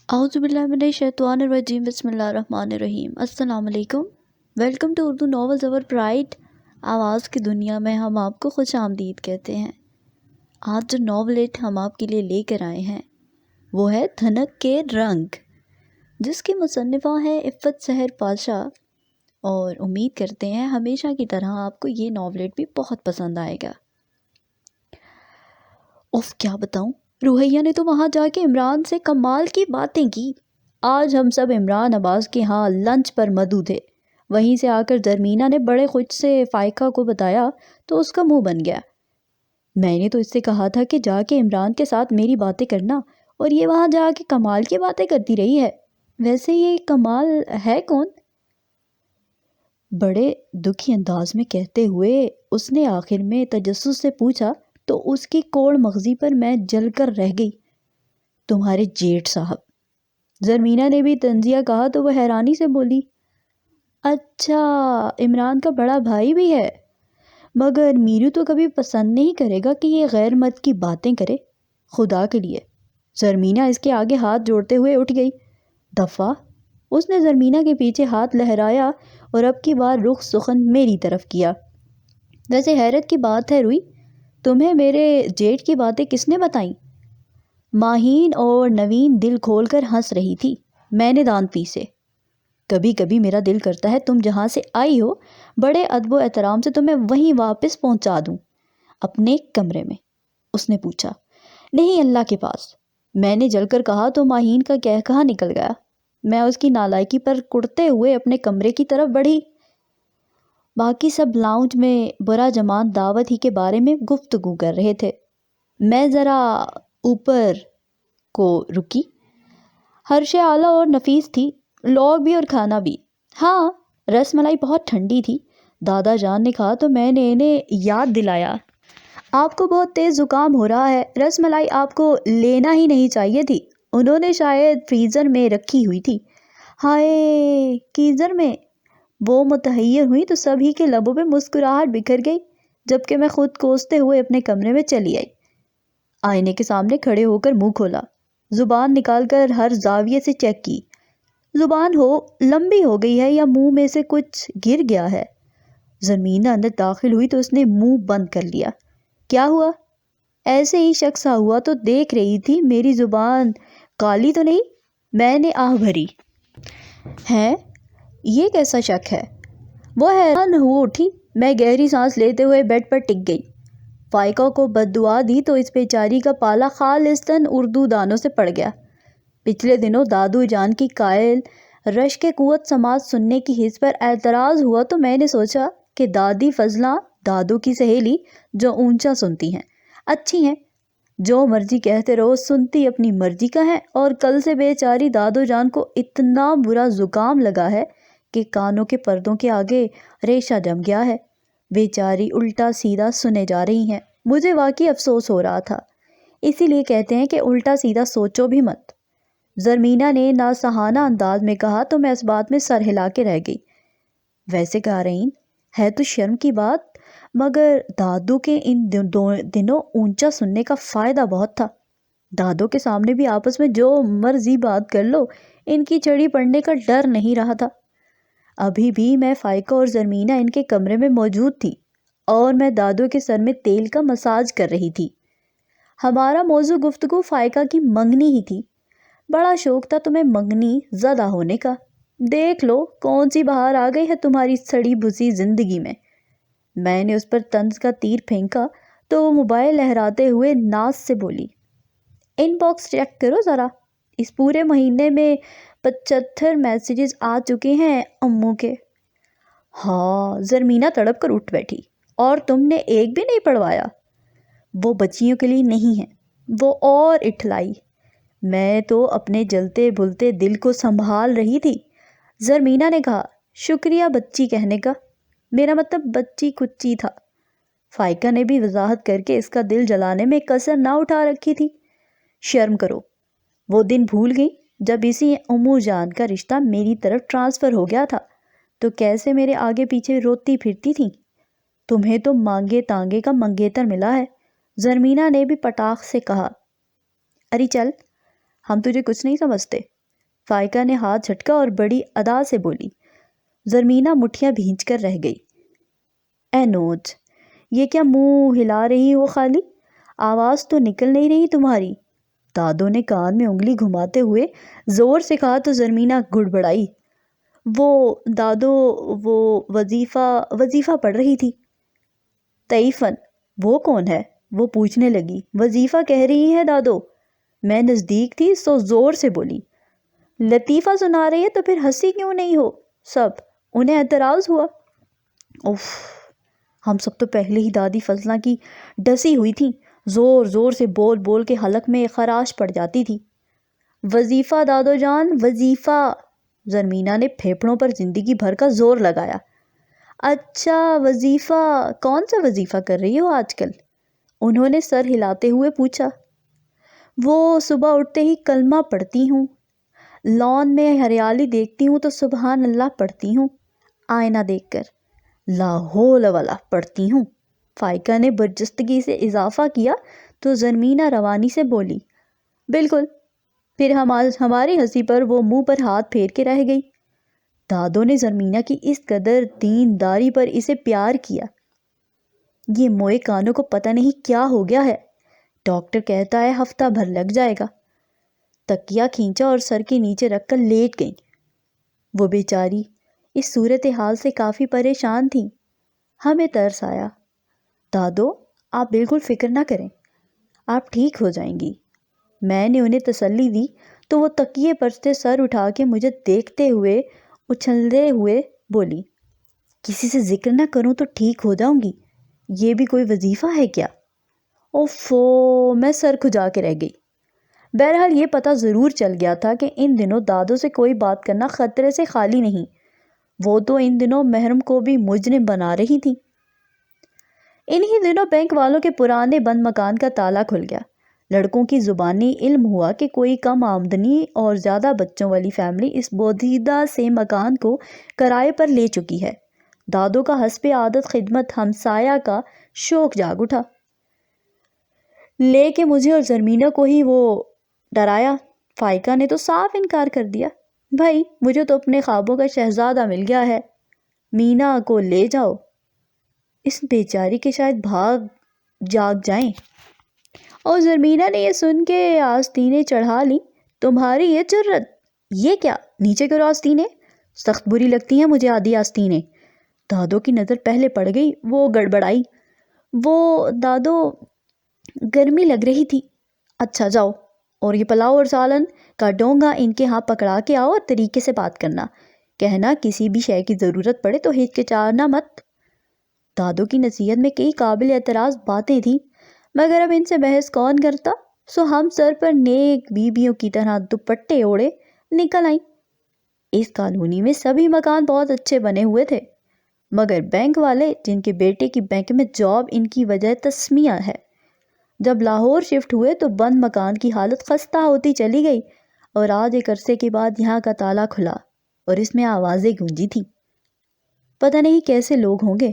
اعوذ باللہ من الشیطان الرجیم بسم اللہ الرحمن الرحیم۔ السلام علیکم، ویلکم ٹو اردو ناولز اور پرائڈ۔ آواز کی دنیا میں ہم آپ کو خوش آمدید کہتے ہیں۔ آج جو ناولٹ ہم آپ کے لیے لے کر آئے ہیں وہ ہے دھنک کے رنگ، جس کی مصنفہ ہے عفت سحر پاشا، اور امید کرتے ہیں ہمیشہ کی طرح آپ کو یہ ناولٹ بھی بہت پسند آئے گا۔ کیا بتاؤں، روحیہ نے تو وہاں جا کے عمران سے کمال کی باتیں کی۔ آج ہم سب عمران عباس کے ہاں لنچ پر مدعو تھے۔ وہیں سے آ کر زرمینہ نے بڑے خوش سے فائقہ کو بتایا تو اس کا منہ بن گیا۔ میں نے تو اس سے کہا تھا کہ جا کے عمران کے ساتھ میری باتیں کرنا، اور یہ وہاں جا کے کمال کی باتیں کرتی رہی ہے۔ ویسے یہ کمال ہے کون؟ بڑے دکھی انداز میں کہتے ہوئے اس نے آخر میں تجسس سے پوچھا تو اس کی کوڑ مغزی پر میں جل کر رہ گئی۔ تمہارے جیٹھ صاحب۔ زرمینہ نے بھی طنزیہ کہا تو وہ حیرانی سے بولی، اچھا عمران کا بڑا بھائی بھی ہے، مگر میرو تو کبھی پسند نہیں کرے گا کہ یہ غیر مرد کی باتیں کرے، خدا کے لیے۔ زرمینہ اس کے آگے ہاتھ جوڑتے ہوئے اٹھ گئی۔ دفعہ اس نے زرمینہ کے پیچھے ہاتھ لہرایا اور اب کی بار رخ سخن میری طرف کیا۔ ویسے حیرت کی بات ہے روئی، تمہیں میرے جیٹھ کی باتیں کس نے بتائیں؟ ماہین اور نوین دل کھول کر ہنس رہی تھی۔ میں نے دان پی سے، کبھی کبھی میرا دل کرتا ہے تم جہاں سے آئی ہو بڑے ادب و احترام سے تمہیں وہیں واپس پہنچا دوں اپنے کمرے میں۔ اس نے پوچھا، نہیں اللہ کے پاس۔ میں نے جل کر کہا تو ماہین کا کہا نکل گیا۔ میں اس کی نالائکی پر کڑتے ہوئے اپنے کمرے کی طرف بڑھی۔ باقی سب لاؤنج میں برا جماعت دعوت ہی کے بارے میں گفتگو کر رہے تھے۔ میں ذرا اوپر کو رکی۔ ہر شے اعلیٰ اور نفیس تھی، لوگ بھی اور کھانا بھی۔ ہاں، رس ملائی بہت ٹھنڈی تھی، دادا جان نے کہا تو میں نے انہیں یاد دلایا، آپ کو بہت تیز زکام ہو رہا ہے، رس ملائی آپ کو لینا ہی نہیں چاہیے تھی، انہوں نے شاید فریزر میں رکھی ہوئی تھی۔ ہائے، کیزر میں؟ وہ متحیر ہوئی تو سبھی کے لبوں پہ مسکراہٹ بکھر گئی، جبکہ میں خود کوستے ہوئے اپنے کمرے میں چلی آئی۔ آئینے کے سامنے کھڑے ہو کر منہ کھولا، زبان نکال کر ہر زاویے سے چیک کی۔ زبان لمبی ہو گئی ہے یا منہ میں سے کچھ گر گیا ہے؟ زرمینہ اندر داخل ہوئی تو اس نے منہ بند کر لیا۔ کیا ہوا؟ ایسے ہی شک سا ہوا تو دیکھ رہی تھی میری زبان کالی تو نہیں؟ میں نے آہ بھری۔ ہے؟ یہ کیسا شک ہے؟ وہ حیران ہو اٹھی۔ میں گہری سانس لیتے ہوئے بیڈ پر ٹک گئی۔ فائقہ کو بد دعا دی تو اس بیچاری کا پالا خالصتاً اردو دانوں سے پڑ گیا۔ پچھلے دنوں دادو جان کی قائل رشک قوت سماعت سننے کی حس پر اعتراض ہوا تو میں نے سوچا کہ دادی فضلاں دادو کی سہیلی جو اونچا سنتی ہیں اچھی ہیں، جو مرضی کہتے رہو سنتی اپنی مرضی کا ہے، اور کل سے بیچاری دادو جان کو اتنا برا زکام لگا ہے کہ کانوں کے پردوں کے آگے ریشہ جم گیا ہے۔ بیچاری الٹا سیدھا سنے جا رہی ہیں۔ مجھے واقعی افسوس ہو رہا تھا، اسی لیے کہتے ہیں کہ الٹا سیدھا سوچو بھی مت۔ زرمینہ نے ناصحانہ انداز میں کہا تو میں اس بات میں سر ہلا کے رہ گئی۔ ویسے قارئین، ہے تو شرم کی بات، مگر دادو کے ان دنوں اونچا سننے کا فائدہ بہت تھا۔ دادو کے سامنے بھی آپس میں جو مرضی بات کر لو، ان کی چڑی پڑنے کا ڈر نہیں رہا تھا۔ ابھی بھی میں فائقہ اور زرمینہ ان کے کمرے میں موجود تھی، اور میں دادو کے سر میں تیل کا مساج کر رہی تھی۔ ہمارا موضوع گفتگو فائقہ کی منگنی ہی تھی۔ بڑا شوق تھا تمہیں منگنی زدہ ہونے کا، دیکھ لو کون سی بہار آ گئی ہے تمہاری سڑی بھسی زندگی میں۔ میں نے اس پر طنز کا تیر پھینکا تو وہ موبائل لہراتے ہوئے ناز سے بولی، ان باکس چیک کرو ذرا، اس پورے مہینے میں 75 میسیجز آ چکے ہیں امو کے۔ ہاں، زرمینہ تڑپ کر اٹھ بیٹھی، اور تم نے ایک بھی نہیں پڑھوایا؟ وہ بچیوں کے لیے نہیں ہیں، وہ اور اٹھلائی۔ میں تو اپنے جلتے بھلتے دل کو سنبھال رہی تھی۔ زرمینہ نے کہا، شکریہ بچی کہنے کا، میرا مطلب بچی کچی تھا۔ فائقہ نے بھی وضاحت کر کے اس کا دل جلانے میں کسر نہ اٹھا رکھی تھی۔ شرم کرو، وہ دن بھول گئی جب اسی امو جان کا رشتہ میری طرف ٹرانسفر ہو گیا تھا تو کیسے میرے آگے پیچھے روتی پھرتی تھیں۔ تمہیں تو مانگے تانگے کا منگیتر ملا ہے۔ زرمینہ نے بھی پٹاخ سے کہا، اری چل، ہم تجھے کچھ نہیں سمجھتے، فائقہ نے ہاتھ جھٹکا اور بڑی ادا سے بولی۔ زرمینہ مٹھیاں بھینچ کر رہ گئی۔ اے نوج، یہ کیا منہ ہلا رہی ہو خالی؟ آواز تو نکل نہیں رہی تمہاری۔ دادو نے کان میں انگلی گھماتے ہوئے زور سے کہا تو زرمینہ گڑبڑائی۔ وہ دادو، وہ وظیفہ پڑھ رہی تھی۔ طیفن، وہ کون ہے؟ وہ پوچھنے لگی۔ وظیفہ کہہ رہی ہے دادو۔ میں نزدیک تھی سو زور سے بولی۔ لطیفہ سنا رہی ہے تو پھر ہنسی کیوں نہیں ہو؟ سب انہیں اعتراض ہوا۔ اف، ہم سب تو پہلے ہی دادی فضلہ کی ڈسی ہوئی تھیں، زور زور سے بول بول کے حلق میں خراش پڑ جاتی تھی۔ وظیفہ دادو جان، وظیفہ۔ زرمینہ نے پھیپھڑوں پر زندگی بھر کا زور لگایا۔ اچھا وظیفہ، کون سا وظیفہ کر رہی ہو آج کل؟ انہوں نے سر ہلاتے ہوئے پوچھا۔ وہ صبح اٹھتے ہی کلمہ پڑھتی ہوں، لان میں ہریالی دیکھتی ہوں تو سبحان اللہ پڑھتی ہوں، آئینہ دیکھ کر لا حول ولا پڑھتی ہوں۔ فائقہ نے برجستگی سے اضافہ کیا تو زرمینہ روانی سے بولی۔ بالکل۔ پھر ہماری ہنسی پر وہ منہ پر ہاتھ پھیر کے رہ گئی۔ دادو نے زرمینہ کی اس قدر دینداری پر اسے پیار کیا۔ یہ موئے کانوں کو پتہ نہیں کیا ہو گیا ہے، ڈاکٹر کہتا ہے ہفتہ بھر لگ جائے گا۔ تکیہ کھینچا اور سر کے نیچے رکھ کر لیٹ گئیں۔ وہ بیچاری اس صورتحال سے کافی پریشان تھیں۔ ہمیں ترس آیا۔ دادو، آپ بالکل فکر نہ کریں، آپ ٹھیک ہو جائیں گی۔ میں نے انہیں تسلی دی تو وہ تکیے پر سے سر اٹھا کے مجھے دیکھتے ہوئے اچھلتے ہوئے بولی، کسی سے ذکر نہ کروں تو ٹھیک ہو جاؤں گی، یہ بھی کوئی وظیفہ ہے کیا؟ اوفو، میں سر کھجا کے رہ گئی۔ بہرحال یہ پتہ ضرور چل گیا تھا کہ ان دنوں دادو سے کوئی بات کرنا خطرے سے خالی نہیں۔ وہ تو ان دنوں محرم کو بھی مجرم بنا رہی تھیں۔ انہی دنوں بینک والوں کے پرانے بند مکان کا تالا کھل گیا۔ لڑکوں کی زبانی علم ہوا کہ کوئی کم آمدنی اور زیادہ بچوں والی فیملی اس بوجھیدہ سے مکان کو کرائے پر لے چکی ہے۔ دادو کا حسب عادت خدمت ہمسایہ کا شوق جاگ اٹھا۔ لے کے مجھے اور زرمینہ کو ہی وہ ڈرایا۔ فائقہ نے تو صاف انکار کر دیا۔ بھائی، مجھے تو اپنے خوابوں کا شہزادہ مل گیا ہے، مینا کو لے جاؤ۔ اس بیچاری کے شاید بھاگ جاگ جائیں۔ اور زرمینہ نے یہ سن کے آستینیں چڑھا لی۔ تمہاری یہ جرت! یہ کیا؟ نیچے کرو آستینیں، سخت بری لگتی ہیں مجھے آدھی آستینیں۔ دادو کی نظر پہلے پڑ گئی، وہ گڑبڑائی۔ وہ دادو، گرمی لگ رہی تھی۔ اچھا جاؤ، اور یہ پلاؤ اور سالن کا ڈونگا ان کے ہاں پکڑا کے آؤ اور طریقے سے بات کرنا۔ کہنا کسی بھی شے کی ضرورت پڑے تو ہچکچانا مت۔ دادو کی نصیحت میں کئی قابل اعتراض باتیں تھیں، مگر اب ان سے بحث کون کرتا، سو ہم سر پر نیک بیبیوں کی طرح دوپٹے اوڑے نکل آئیں۔ اس کالونی میں سبھی مکان بہت اچھے بنے ہوئے تھے، مگر بینک والے، جن کے بیٹے کی بینک میں جاب ان کی وجہ تسمیہ ہے، جب لاہور شفٹ ہوئے تو بند مکان کی حالت خستہ ہوتی چلی گئی، اور آج ایک عرصے کے بعد یہاں کا تالا کھلا اور اس میں آوازیں گونجی تھی۔ پتہ نہیں کیسے لوگ ہوں گے۔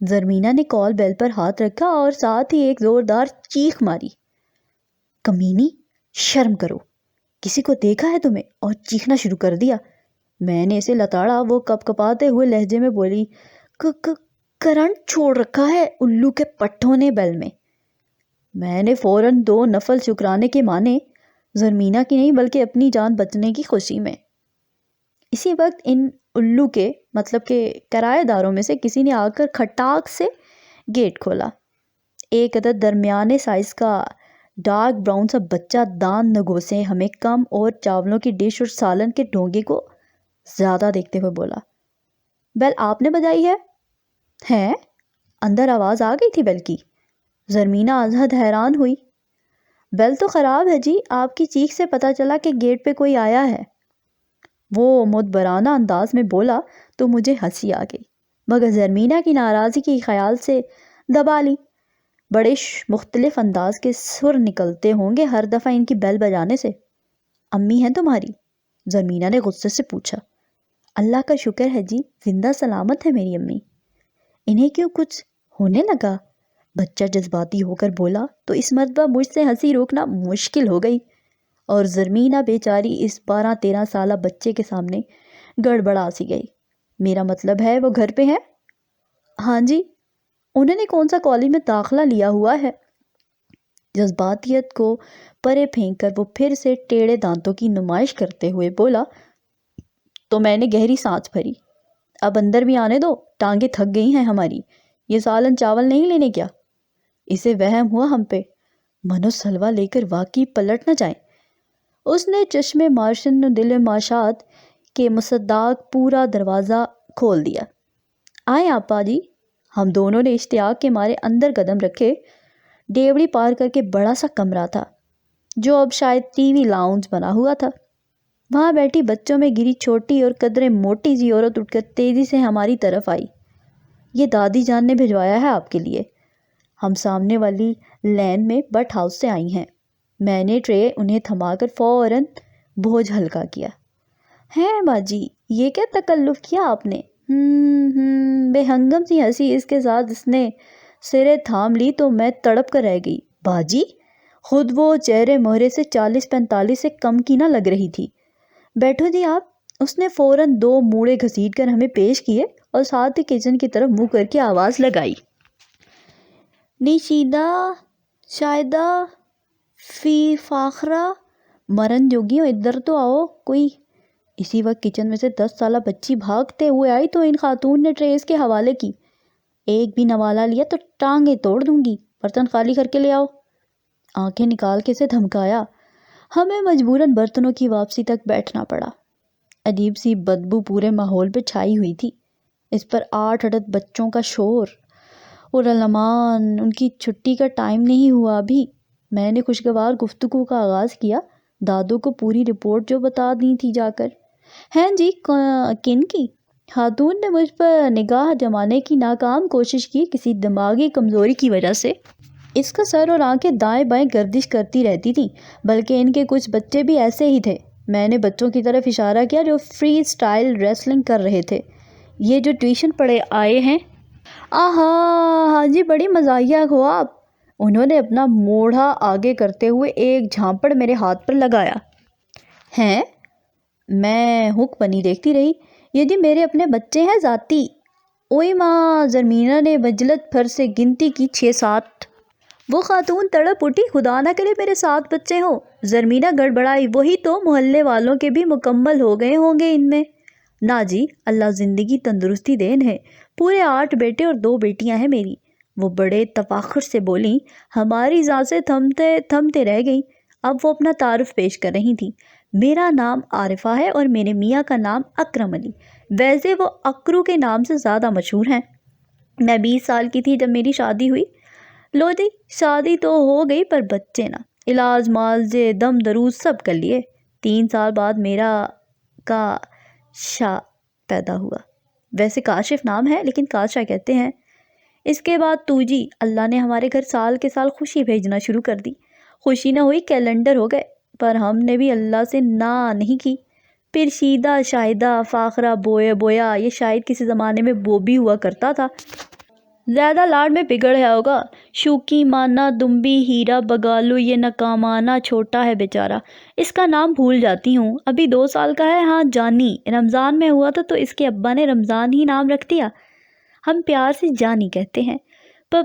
زرمینہ نے کال بیل پر ہاتھ رکھا اور ساتھ ہی ایک زوردار چیخ ماری۔ کمینی، شرم کرو، کسی کو دیکھا ہے تمہیں؟ اور چیخنا شروع کر دیا۔ میں نے اسے لتاڑا۔ وہ کپ کپاتے ہوئے لہجے میں بولی، کرنٹ چھوڑ رکھا ہے الو کے پٹھوں نے بیل میں۔ میں نے فوراً 2 نفل شکرانے کے مانے، زرمینہ کی نہیں بلکہ اپنی جان بچنے کی خوشی میں۔ اسی وقت ان الو کے مطلب کہ کرایہ داروں میں سے کسی نے آ کر کھٹاک سے گیٹ کھولا۔ ایک عدد درمیانے سائز کا ڈارک براؤن سا بچہ دان نگوسے ہمیں کم اور چاولوں کی ڈش اور سالن کے ڈونگے کو زیادہ دیکھتے ہوئے بولا، بیل آپ نے بجائی ہے؟ ہیں؟ اندر آواز آ گئی تھی بیل کی؟ زرمینہ ازحد حیران ہوئی۔ بیل تو خراب ہے جی، آپ کی چیخ سے پتہ چلا کہ گیٹ پہ کوئی آیا ہے۔ وہ مدبرانہ انداز میں بولا تو مجھے ہنسی آ گئی، مگر زرمینہ کی ناراضی کے خیال سے دبا لی۔ بڑے مختلف انداز کے سر نکلتے ہوں گے ہر دفعہ ان کی بیل بجانے سے۔ امی ہیں تمہاری؟ زرمینہ نے غصے سے پوچھا۔ اللہ کا شکر ہے جی، زندہ سلامت ہے میری امی۔ انہیں کیوں کچھ ہونے لگا؟ بچہ جذباتی ہو کر بولا تو اس مرتبہ مجھ سے ہنسی روکنا مشکل ہو گئی۔ اور زرمینہ بیچاری اس 12-13 سالہ بچے کے سامنے گڑبڑا سی گئی۔ میرا مطلب ہے وہ گھر پہ ہے؟ ہاں جی۔ انہوں نے کون سا کالج میں داخلہ لیا ہوا ہے؟ جذباتیت کو پرے پھینک کر وہ پھر سے ٹیڑھے دانتوں کی نمائش کرتے ہوئے بولا تو میں نے گہری سانس بھری۔ اب اندر بھی آنے دو، ٹانگیں تھک گئی ہیں ہماری، یہ سالن چاول نہیں لینے کیا؟ اسے وہم ہوا ہم پہ منو سلوا لے کر واقعی پلٹ نہ جائیں۔ اس نے چشم مارشن و دل ماشات کے مصداق پورا دروازہ کھول دیا۔ آئیں آپا جی۔ ہم دونوں نے اشتیاق کے مارے اندر قدم رکھے۔ ڈیوڑی پار کر کے بڑا سا کمرہ تھا جو اب شاید ٹی وی لاؤنج بنا ہوا تھا۔ وہاں بیٹھی بچوں میں گری چھوٹی اور قدرے موٹی سی عورت اٹھ کر تیزی سے ہماری طرف آئی۔ یہ دادی جان نے بھجوایا ہے آپ کے لیے۔ ہم سامنے والی لین میں بٹ ہاؤس سے آئی ہیں۔ میں نے ٹرے انہیں تھما کر فوراً بوجھ ہلکا کیا۔ ہیں باجی، یہ کیا تکلف کیا آپ نے؟ بے ہنگم سی ہنسی اس کے ساتھ اس نے سرے تھام لی تو میں تڑپ کر رہ گئی۔ باجی؟ خود وہ چہرے مہرے سے 40-45 سے کم کی نہ لگ رہی تھی۔ بیٹھو جی آپ۔ اس نے فوراً 2 موڑے گھسیٹ کر ہمیں پیش کیے اور ساتھ ہی کچن کی طرف منہ کر کے آواز لگائی، نیشیدہ شائدہ فی فاخرہ مرن جوگیوں ادھر تو آؤ کوئی۔ اسی وقت کچن میں سے 10 سالہ بچی بھاگتے ہوئے آئی تو ان خاتون نے ٹرے اس کے حوالے کی۔ ایک بھی نوالا لیا تو ٹانگیں توڑ دوں گی، برتن خالی کر کے لے آؤ۔ آنکھیں نکال کے اسے دھمکایا۔ ہمیں مجبوراً برتنوں کی واپسی تک بیٹھنا پڑا۔ عجیب سی بدبو پورے ماحول پہ چھائی ہوئی تھی۔ اس پر 8 عدد بچوں کا شور اور علمان، ان کی چھٹی کا ٹائم نہیں ہوا ابھی۔ میں نے خوشگوار گفتگو کا آغاز کیا، دادو کو پوری رپورٹ جو بتا دی تھی جا کر۔ ہیں جی؟ کن کی؟ خاتون نے مجھ پر نگاہ جمانے کی ناکام کوشش کی۔ کسی دماغی کمزوری کی وجہ سے اس کا سر اور آنکھیں دائیں بائیں گردش کرتی رہتی تھیں، بلکہ ان کے کچھ بچے بھی ایسے ہی تھے۔ میں نے بچوں کی طرف اشارہ کیا جو فری اسٹائل ریسلنگ کر رہے تھے۔ یہ جو ٹیوشن پڑھے آئے ہیں؟ آہا، ہاں جی، بڑی مزاحیہ ہو آپ۔ انہوں نے اپنا موڑھا آگے کرتے ہوئے ایک جھانپڑ میرے ہاتھ پر لگایا۔ ہیں؟ میں ہک بنی دیکھتی رہی۔ یہ جی میرے اپنے بچے ہیں ذاتی۔ اوئی ماں، زرمینہ نے وجلت بھر سے گنتی کی 6-7۔ وہ خاتون تڑپ اٹھی، خدا نہ کرے میرے 7 بچے ہوں۔ زرمینہ گڑبڑائی، وہی تو محلے والوں کے بھی مکمل ہو گئے ہوں گے ان میں۔ نا جی، اللہ زندگی تندرستی دے انہیں، پورے 8 بیٹے اور 2 بیٹیاں ہیں میری۔ وہ بڑے تفاخر سے بولیں۔ ہماری سانسیں تھمتے تھمتے رہ گئیں۔ اب وہ اپنا تعارف پیش کر رہی تھیں۔ میرا نام عارفہ ہے اور میرے میاں کا نام اکرم علی۔ ویسے وہ اکرو کے نام سے زیادہ مشہور ہیں۔ میں 20 سال کی تھی جب میری شادی ہوئی۔ لو جی، شادی تو ہو گئی پر بچے نہ۔ علاج معالجے دم درود سب کر لیے۔ 3 سال بعد میرا کاشا پیدا ہوا۔ ویسے کاشف نام ہے لیکن کاشا کہتے ہیں۔ اس کے بعد تو جی، اللہ نے ہمارے گھر سال کے سال خوشی بھیجنا شروع کر دی۔ خوشی نہ ہوئی کیلنڈر ہو گئے، پر ہم نے بھی اللہ سے نا نہیں کی۔ پھر شیدہ شاہدہ فاخرہ بویا، یہ شاید کسی زمانے میں بوبی ہوا کرتا تھا۔ زیادہ لاڈ میں بگڑ گیا ہوگا۔ شوکی مانا دمبی ہیرا بگالو، یہ ناکامانہ چھوٹا ہے بیچارہ، اس کا نام بھول جاتی ہوں۔ ابھی 2 سال کا ہے۔ ہاں جانی، رمضان میں ہوا تھا تو اس کے ابا نے رمضان ہی نام رکھ دیا۔ ہم پیار سے جانی کہتے ہیں۔ پر